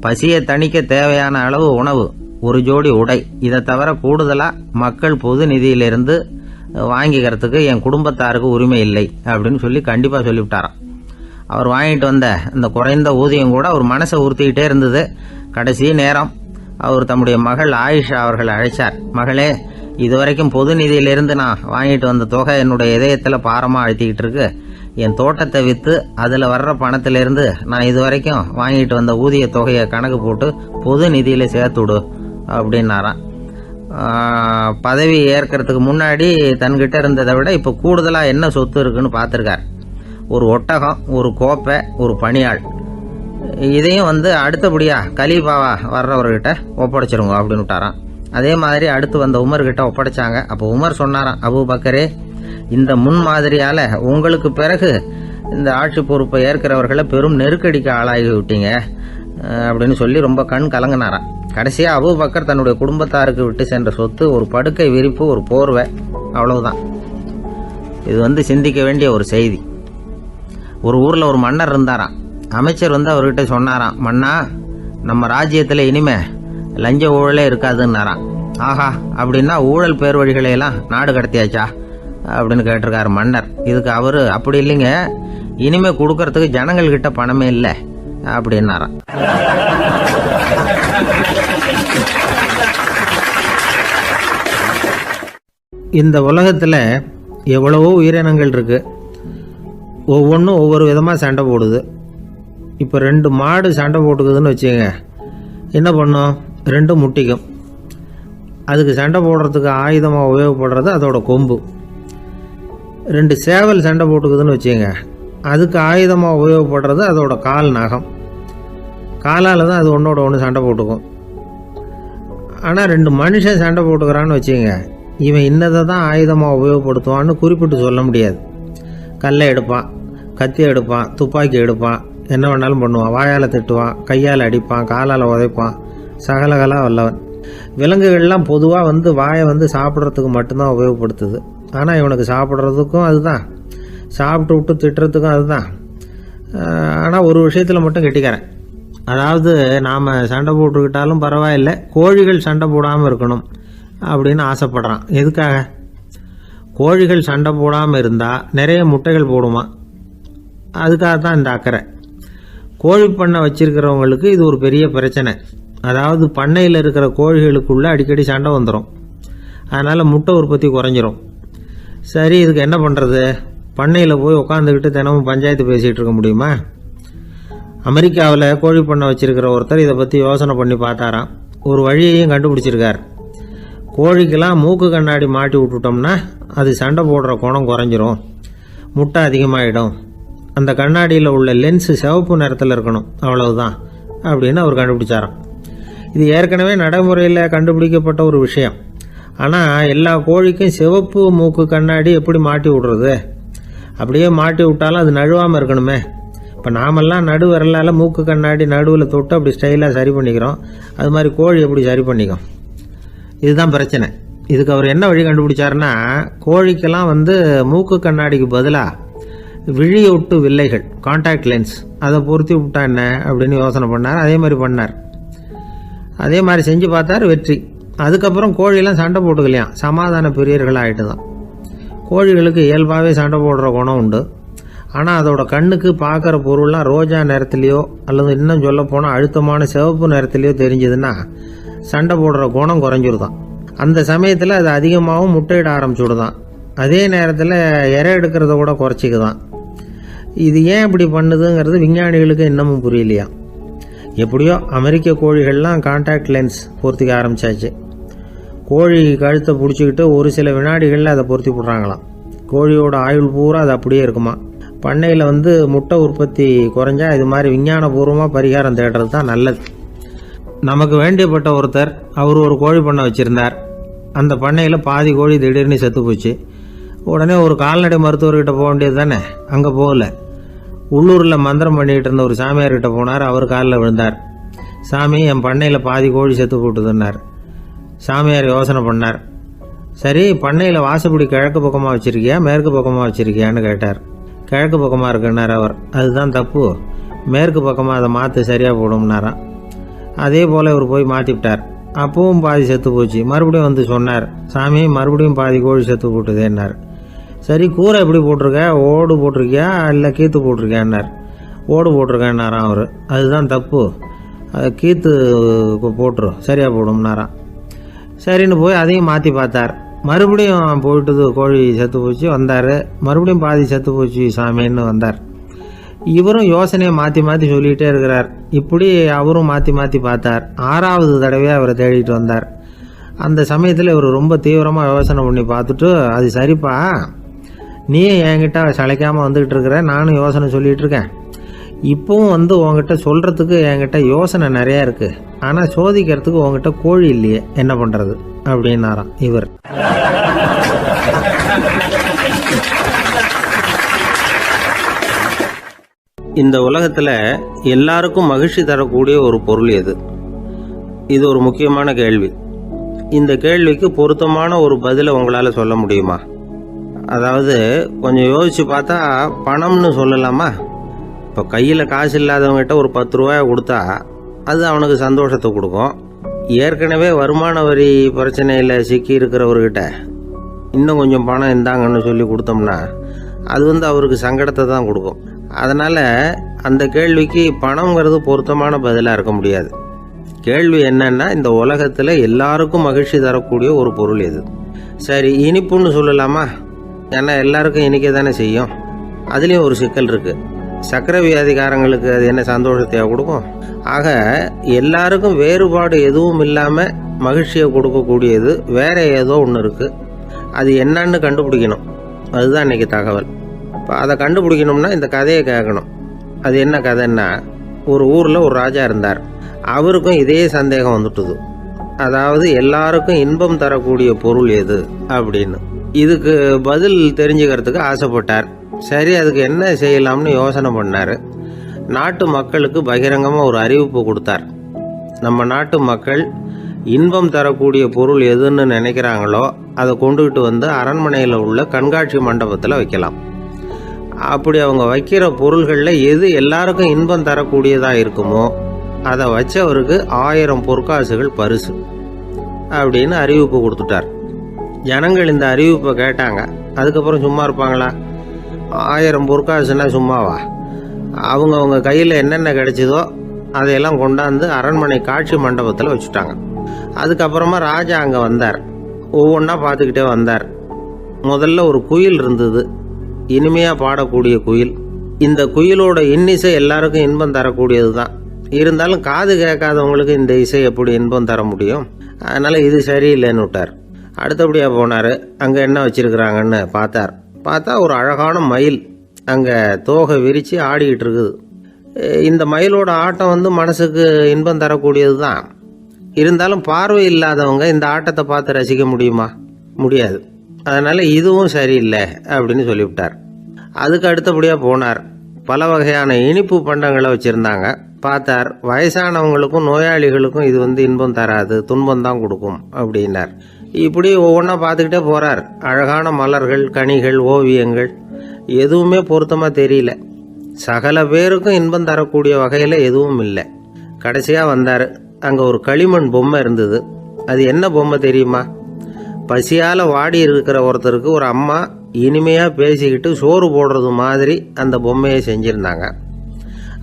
பசியை தணிக்க தேவையான அளவு உணவு, ஒரு ஜோடி உடை, இதை தவிர கூடுதலாக மக்கள் பொது நிதியிலிருந்து வாங்கிக்கிறதுக்கு என் குடும்பத்தாருக்கு உரிமை இல்லை அப்படின்னு சொல்லி கண்டிப்பாக சொல்லிவிட்டாராம். அவர் வாங்கிட்டு வந்த இந்த குறைந்த ஊதியம் கூட அவர் மனசை உறுத்திக்கிட்டே இருந்தது. கடைசி நேரம் அவர் தம்முடைய மகள் ஆயிஷா அவர்களை அழைச்சார். மகளே, இதுவரைக்கும் பொது நிதியிலிருந்து நான் வாங்கிட்டு வந்த தொகை என்னுடைய இதயத்தில் பாரமாக அழுத்திக்கிட்டு இருக்கு. என் தோட்டத்தை விற்று அதில் வர்ற பணத்திலிருந்து நான் இதுவரைக்கும் வாங்கிட்டு வந்த ஊதிய தொகையை கணக்கு போட்டு பொது நிதியில் சேர்த்துடு அப்படின்னாராம். பதவி ஏற்கிறதுக்கு முன்னாடி தன்கிட்ட இருந்ததை விட இப்போ கூடுதலாக என்ன சொத்து இருக்குன்னு பார்த்துருக்கார். ஒரு ஒட்டகம், ஒரு கோப்பை, ஒரு பணியாள். இதையும் அடுத்தபடியாக கலீஃபாவா வர்றவர்கிட்ட ஒப்படைச்சிருங்க அப்படின்னு விட்டாராம். அதே மாதிரி அடுத்து வந்த உமர்கிட்ட ஒப்படைச்சாங்க. அப்போ உமர் சொன்னாராம், அபூபக்கரே, இந்த முன்மாதிரியால் உங்களுக்கு பிறகு இந்த ஆட்சி பொறுப்பை ஏற்கிறவர்களை பெரும் நெருக்கடிக்கு ஆளாகி விட்டீங்க அப்படின்னு சொல்லி ரொம்ப கண் கலங்கினாராம். கடைசியாக அபூபக்கர் தன்னுடைய குடும்பத்தாருக்கு விட்டு சென்ற சொத்து ஒரு படுக்கை விரிப்பு, ஒரு போர்வை, அவ்வளவுதான். இது சிந்திக்க வேண்டிய ஒரு செய்தி. ஒரு ஊரில் ஒரு மன்னர் இருந்தாராம். அமைச்சர் அவர்கிட்ட சொன்னாராம், மன்னா, நம்ம ராஜ்யத்தில் இனிமே லஞ்ச ஊழலே இருக்காதுன்னாராம். ஆஹா, அப்படின்னா ஊழல் பேர் வழிகளையெல்லாம் நாடு கடத்தியாச்சா அப்படின்னு கேட்டிருக்காரு மன்னர். இதுக்கு அவர், அப்படி இல்லைங்க, இனிமே கொடுக்கறதுக்கு ஜனங்கள்கிட்ட பணமே இல்லை அப்படின்னாராம். இந்த உலகத்தில் எவ்வளவோ உயிரினங்கள் இருக்கு, ஒவ்வொன்றும் ஒவ்வொரு விதமாக சண்டை போடுது. இப்போ 2 மாடு சண்டை போட்டுக்குதுன்னு வச்சுங்க, என்ன பண்ணும்? 2 முட்டிக்கும். அதுக்கு சண்டை போடுறதுக்கு ஆயுதமாக உபயோகப்படுறது அதோட கொம்பு. 2 சேவல் சண்டை போட்டுக்குதுன்னு வச்சுங்க, அதுக்கு ஆயுதமாக உபயோகப்படுறது அதோட கால் நகம். காலால் தான் அது ஒன்றோட ஒன்று சண்டை போட்டுக்கும். ஆனால் 2 மனுஷன் சண்டை போட்டுக்கிறான்னு வச்சுங்க, இவன் இன்னதை தான் ஆயுதமாக உபயோகப்படுத்துவான்னு குறிப்பிட்டு சொல்ல முடியாது. கல்லை எடுப்பான், கத்தி எடுப்பான், துப்பாக்கி எடுப்பான், என்ன வேணாலும் பண்ணுவான். வாயால் திட்டுவான், கையால் அடிப்பான், காலால் உதைப்பான், சகலகலா வல்லவன். விலங்குகள்லாம் பொதுவாக வாயை சாப்பிட்றதுக்கு மட்டும்தான் உபயோகப்படுத்துது. ஆனால் இவனுக்கு சாப்பிட்றதுக்கும் அதுதான், சாப்பிட்டு விட்டு திட்டுறதுக்கும் அதுதான். ஆனால் ஒரு விஷயத்தில் மட்டும் கெட்டிக்கிறேன். அதாவது நாம் சண்டை போட்டுக்கிட்டாலும் பரவாயில்லை, கோழிகள் சண்டை போடாமல் இருக்கணும் அப்படின்னு ஆசைப்படுறான். எதுக்காக? கோழிகள் சண்டை போடாமல் இருந்தால் நிறைய முட்டைகள் போடுமா, அதுக்காக தான் இந்த அக்கறை. கோழி பண்ணை வச்சிருக்கிறவங்களுக்கு இது ஒரு பெரிய பிரச்சனை. அதாவது பண்ணையில் இருக்கிற கோழிகளுக்குள்ளே அடிக்கடி சண்டை வந்துடும், அதனால் முட்டை உற்பத்தி குறைஞ்சிரும். சரி, இதுக்கு என்ன பண்ணுறது? பண்ணையில் போய் உட்காந்துக்கிட்டு தினமும் பஞ்சாயத்து பேசிகிட்டு இருக்க முடியுமா? அமெரிக்காவில் கோழி பண்ணை வச்சிருக்கிற ஒருத்தர் இதை பற்றி யோசனை பண்ணி பார்த்தாராம். ஒரு வழியையும் கண்டுபிடிச்சிருக்கார். கோழிக்கெல்லாம் மூக்கு கண்ணாடி மாட்டி விட்டுட்டோம்னா அது சண்டை போடுற குணம் குறைஞ்சிரும், முட்டை அதிகமாகிடும். அந்த கண்ணாடியில் உள்ள லென்ஸு சிவப்பு நிறத்தில் இருக்கணும், அவ்வளவுதான் அப்படின்னு அவர் கண்டுபிடிச்சாராம். இது ஏற்கனவே நடைமுறையில் கண்டுபிடிக்கப்பட்ட ஒரு விஷயம். ஆனால் எல்லா கோழிக்கும் சிவப்பு மூக்கு கண்ணாடி எப்படி மாட்டி விடுறது? அப்படியே மாட்டி விட்டாலும் அது நழுவாமல் இருக்கணுமே. இப்போ நாமெல்லாம் நடு விரலால் மூக்கு கண்ணாடி நடுவில் தொட்டு அப்படி ஸ்டைலாக சரி பண்ணிக்கிறோம், அது மாதிரி கோழி எப்படி சரி பண்ணிக்கும்? இதுதான் பிரச்சனை. இதுக்கு அவர் என்ன வழி கண்டுபிடிச்சாருன்னா, கோழிக்கெல்லாம் மூக்கு கண்ணாடிக்கு பதிலாக விழியொட்டு வில்லைகள், கான்டாக்ட் லென்ஸ், அதை பொருத்தி விட்டா என்ன அப்படின்னு யோசனை பண்ணார். அதே மாதிரி பண்ணார். அதே மாதிரி செஞ்சு பார்த்தார், வெற்றி. அதுக்கப்புறம் கோழியெல்லாம் சண்டை போட்டுக்கலையாம், சமாதான பிரியர்கள் ஆகிட்டு தான். கோழிகளுக்கு இயல்பாகவே சண்டை போடுற குணம் உண்டு. ஆனால் அதோட கண்ணுக்கு பார்க்குற பொருள்லாம் ரோஜா நிறத்துலையோ அல்லது இன்னும் சொல்ல போனால் அழுத்தமான சிவப்பு நிறத்துலையோ தெரிஞ்சதுன்னா சண்டை போடுற குணம் குறைஞ்சிருதான். அந்த சமயத்தில் அது அதிகமாகவும் முட்டையிட ஆரம்பிச்சுடுதான். அதே நேரத்தில் இறை எடுக்கிறத கூட குறைச்சிக்குதான். இது ஏன் இப்படி பண்ணுதுங்கிறது விஞ்ஞானிகளுக்கு இன்னமும் புரியலையா. எப்படியோ அமெரிக்க கோழிகள்லாம் கான்டாக்ட் லென்ஸ் பொருத்திக்க ஆரம்பித்தாச்சு. கோழி கழுத்தை பிடிச்சிக்கிட்டு ஒரு சில வினாடிகளில் அதை பொருத்தி விட்றாங்களாம். கோழியோட ஆயுள் பூரா அது அப்படியே இருக்குமா. பண்ணையில் முட்டை உற்பத்தி குறைஞ்சா இது மாதிரி விஞ்ஞானபூர்வமாக பரிகாரம் தேடுறது தான் நல்லது. நமக்கு வேண்டியப்பட்ட ஒருத்தர், அவர் ஒரு கோழி பண்ணை வச்சுருந்தார். அந்த பண்ணையில் பாதி கோழி திடீர்னு செத்து போச்சு. உடனே ஒரு கால்நடை மருத்துவர்கிட்ட போக வேண்டியது தானே. அங்கே போகல. உள்ளூரில் மந்திரம் பண்ணிகிட்டு இருந்த ஒரு சாமியார்கிட்ட போனார். அவர் காலில் விழுந்தார். சாமி, என் பண்ணையில் பாதி கோழி செத்து போட்டுதுன்னார். சாமியார் யோசனை பண்ணார். சரி, பண்ணையில் வாசப்படி கிழக்கு பக்கமாக வச்சுருக்கியா மேற்கு பக்கமாக வச்சுருக்கியான்னு கேட்டார். கிழக்கு பக்கமாக இருக்குன்னார் அவர். அதுதான் தப்பு, மேற்கு பக்கமாக அதை மாற்று சரியாக போடும்னாராம். அதே போல் இவர் போய் மாற்றிவிட்டார். அப்பவும் பாதி செத்து போச்சு. மறுபடியும் சொன்னார், சாமி மறுபடியும் பாதி கோழி செத்து போட்டுதேன்னார். சரி, கூரை எப்படி போட்டிருக்க? ஓடு போட்டிருக்கியா இல்லை கீத்து போட்டிருக்கியான்னார். ஓடு போட்டிருக்கேன்னாராம் அவர். அதுதான் தப்பு, அதை கீத்து போட்டுரு சரியாக போடும்னாராம். சரின்னு போய் அதையும் மாற்றி பார்த்தார். மறுபடியும் போயிட்டுது, கோழி செத்து போச்சு. வந்தார். மறுபடியும் பாதி செத்து போச்சு சாமின்னு வந்தார். இவரும் யோசனையை மாற்றி மாற்றி சொல்லிகிட்டே இருக்கிறார். இப்படி அவரும் மாற்றி மாற்றி பார்த்தார். 6வது தடவையாக அவரை தேடிட்டு வந்தார். அந்த சமயத்தில் இவர் ரொம்ப தீவிரமாக யோசனை பண்ணி பார்த்துட்டு, அது சரிப்பா, நீயே என்கிட்ட சளைக்காமல் வந்துக்கிட்டு இருக்கிற, நானும் யோசனை சொல்லிகிட்டு இருக்கேன். இப்போவும் உங்ககிட்ட சொல்கிறதுக்கு என்கிட்ட யோசனை நிறையா இருக்குது, ஆனால் சோதிக்கிறதுக்கு உங்ககிட்ட கோழி இல்லையே, என்ன பண்ணுறது அப்படின்னாராம் இவர். இந்த உலகத்தில் எல்லாருக்கும் மகிழ்ச்சி தரக்கூடிய ஒரு பொருள் எது? இது ஒரு முக்கியமான கேள்வி. இந்த கேள்விக்கு பொருத்தமான ஒரு பதிலை உங்களால் சொல்ல முடியுமா? அதாவது கொஞ்சம் யோசித்து பார்த்தா பணம்னு சொல்லலாமா? இப்போ கையில் காசு இல்லாதவங்ககிட்ட ஒரு 10 ரூபாயை கொடுத்தா அது அவனுக்கு சந்தோஷத்தை கொடுக்கும். ஏற்கனவே வருமான வரி பிரச்சனையில் சிக்கி இருக்கிறவர்கிட்ட இன்னும் கொஞ்சம் பணம் இருந்தாங்கன்னு சொல்லி கொடுத்தோம்னா அது அவருக்கு சங்கடத்தை தான் கொடுக்கும். அதனால் அந்த கேள்விக்கு பணங்கிறது பொருத்தமான பதிலாக இருக்க முடியாது. கேள்வி என்னன்னா, இந்த உலகத்தில் எல்லாருக்கும் மகிழ்ச்சி தரக்கூடிய ஒரு பொருள் எது? சரி, இனிப்புன்னு சொல்லலாமா? ஏன்னா எல்லாருக்கும் இனிக்க தானே செய்யும். அதுலேயும் ஒரு சிக்கல் இருக்குது. சர்க்கரை வியாதிக்காரங்களுக்கு அது என்ன சந்தோஷத்தையா கொடுக்கும்? ஆக எல்லாருக்கும் வேறுபாடு எதுவும் இல்லாமல் மகிழ்ச்சியை கொடுக்கக்கூடியது வேற ஏதோ ஒன்று இருக்குது. அது என்னன்னு கண்டுபிடிக்கணும். அதுதான் இன்றைக்கி தகவல். இப்போ அதை கண்டுபிடிக்கணும்னா இந்த கதையை கேட்கணும். அது என்ன கதைன்னா, ஒரு ஊரில் ஒரு ராஜா இருந்தார். அவருக்கும் இதே சந்தேகம் வந்துட்டுது. அதாவது எல்லாருக்கும் இன்பம் தரக்கூடிய பொருள் எது அப்படின்னு. இதுக்கு பதில் தெரிஞ்சுக்கிறதுக்கு ஆசைப்பட்டார். சரி, அதுக்கு என்ன செய்யலாம்னு யோசனை பண்ணார். நாட்டு மக்களுக்கு பகிரங்கமாக ஒரு அறிவிப்பு கொடுத்தார். நம்ம நாட்டு மக்கள் இன்பம் தரக்கூடிய பொருள் எதுன்னு நினைக்கிறாங்களோ அதை கொண்டுகிட்டு வந்து அரண்மனையில் உள்ள கண்காட்சி மண்டபத்தில் வைக்கலாம். அப்படி அவங்க வைக்கிற பொருள்களில் எது எல்லாருக்கும் இன்பம் தரக்கூடியதாக இருக்குமோ அதை வச்சவருக்கு 1000 பொற்காசுகள் பரிசு அப்படின்னு அறிவிப்பு கொடுத்துட்டார். ஜனங்கள் இந்த அறிவிப்பை கேட்டாங்க. அதுக்கப்புறம் சும்மா இருப்பாங்களா? 1000 பொற்காசுன்னா சும்மாவா? அவங்க கையில் என்னென்ன கிடைச்சதோ அதையெல்லாம் கொண்டாந்து அரண்மனை காட்சி மண்டபத்தில் வச்சுட்டாங்க. அதுக்கப்புறமா ராஜா அங்கே வந்தார். ஒவ்வொன்றா பார்த்துக்கிட்டே வந்தார். முதல்ல ஒரு குயில் இருந்தது, இனிமையாக பாடக்கூடிய குயில். இந்த குயிலோட இன்னிசை எல்லாருக்கும் இன்பம் தரக்கூடியது தான். இருந்தாலும் காது கேட்காதவங்களுக்கு இந்த இசை எப்படி இன்பம் தர முடியும்? அதனால் இது சரியில்லைன்னு விட்டார். அடுத்தபடியாக போனார். அங்கே என்ன வச்சுருக்குறாங்கன்னு பார்த்தா ஒரு அழகான மயில் அங்கே தோகை விரித்து ஆடிக்கிட்டு இருக்குது. இந்த மயிலோட ஆட்டம் மனசுக்கு இன்பம் தரக்கூடியது தான். இருந்தாலும் பார்வை இல்லாதவங்க இந்த ஆட்டத்தை பார்த்து ரசிக்க முடியுமா? முடியாது. அதனால் இதுவும் சரியில்லை அப்படின்னு சொல்லிவிட்டார். அதுக்கு அடுத்தபடியாக போனார். பல வகையான இனிப்பு பண்டங்களை வச்சுருந்தாங்க. பார்த்தார், வயசானவங்களுக்கும் நோயாளிகளுக்கும் இது இன்பம் தராது, துன்பம் தான் கொடுக்கும் அப்படின்னார். இப்படி ஒவ்வொன்றா பார்த்துக்கிட்டே போகிறார். அழகான மலர்கள், கனிகள், ஓவியங்கள் எதுவுமே பொருத்தமாக தெரியல. சகல பேருக்கும் இன்பம் தரக்கூடிய வகையில் எதுவும் இல்லை. கடைசியாக வந்தார். அங்கே ஒரு களிமண் பொம்மை இருந்தது. அது என்ன பொம்மை தெரியுமா? பசியால் வாடி இருக்கிற ஒருத்தருக்கு ஒரு அம்மா இனிமையாக பேசிக்கிட்டு சோறு போடுறது மாதிரி அந்த பொம்மையை செஞ்சுருந்தாங்க.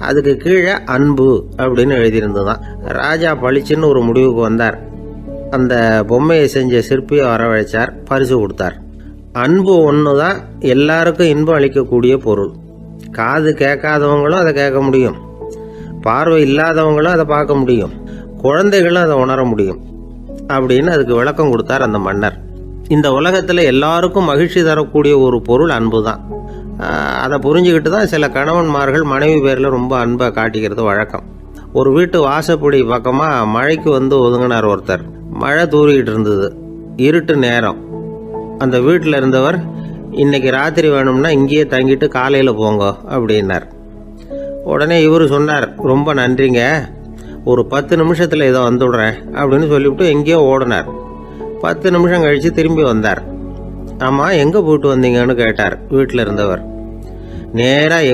அதுக்கு கீழே அன்பு அப்படின்னு எழுதியிருந்ததுதான். ராஜா பளிச்சுன்னு ஒரு முடிவுக்கு வந்தார். அந்த பொம்மையை செஞ்ச சிற்பியை வரவழைச்சார், பரிசு கொடுத்தார். அன்பு ஒன்று தான் எல்லாருக்கும் இன்பம் அளிக்கக்கூடிய பொருள். காது கேட்காதவங்களும் அதை கேட்க முடியும், பார்வை இல்லாதவங்களும் அதை பார்க்க முடியும், குழந்தைகளும் அதை உணர முடியும் அப்படின்னு அதுக்கு விளக்கம் கொடுத்தார் அந்த மன்னர். இந்த உலகத்தில் எல்லாருக்கும் மகிழ்ச்சி தரக்கூடிய ஒரு பொருள் அன்பு தான். அதை புரிஞ்சுக்கிட்டு தான் சில கணவன்மார்கள் மனைவி பேரில் ரொம்ப அன்பை காட்டிக்கிறது வழக்கம். ஒரு வீட்டு வாசப்படி பக்கமாக மழைக்கு ஒதுங்கினார் ஒருத்தர். மழை தூரிக்கிட்டு இருந்தது, இருட்டு நேரம். அந்த வீட்டில் இருந்தவர், இன்னைக்கு ராத்திரி வேணும்னா இங்கேயே தங்கிட்டு காலையில் போங்க அப்படின்னார். உடனே இவர் சொன்னார், ரொம்ப நன்றிங்க, ஒரு 10 நிமிஷத்தில் இதை வந்துவிடுறேன் அப்படின்னு சொல்லிவிட்டு எங்கேயோ ஓடினார். 10 நிமிஷம் கழித்து திரும்பி வந்தார். ஆமாம், எங்கே போயிட்டு வந்தீங்கன்னு கேட்டார் வீட்டில் இருந்தவர். நேராக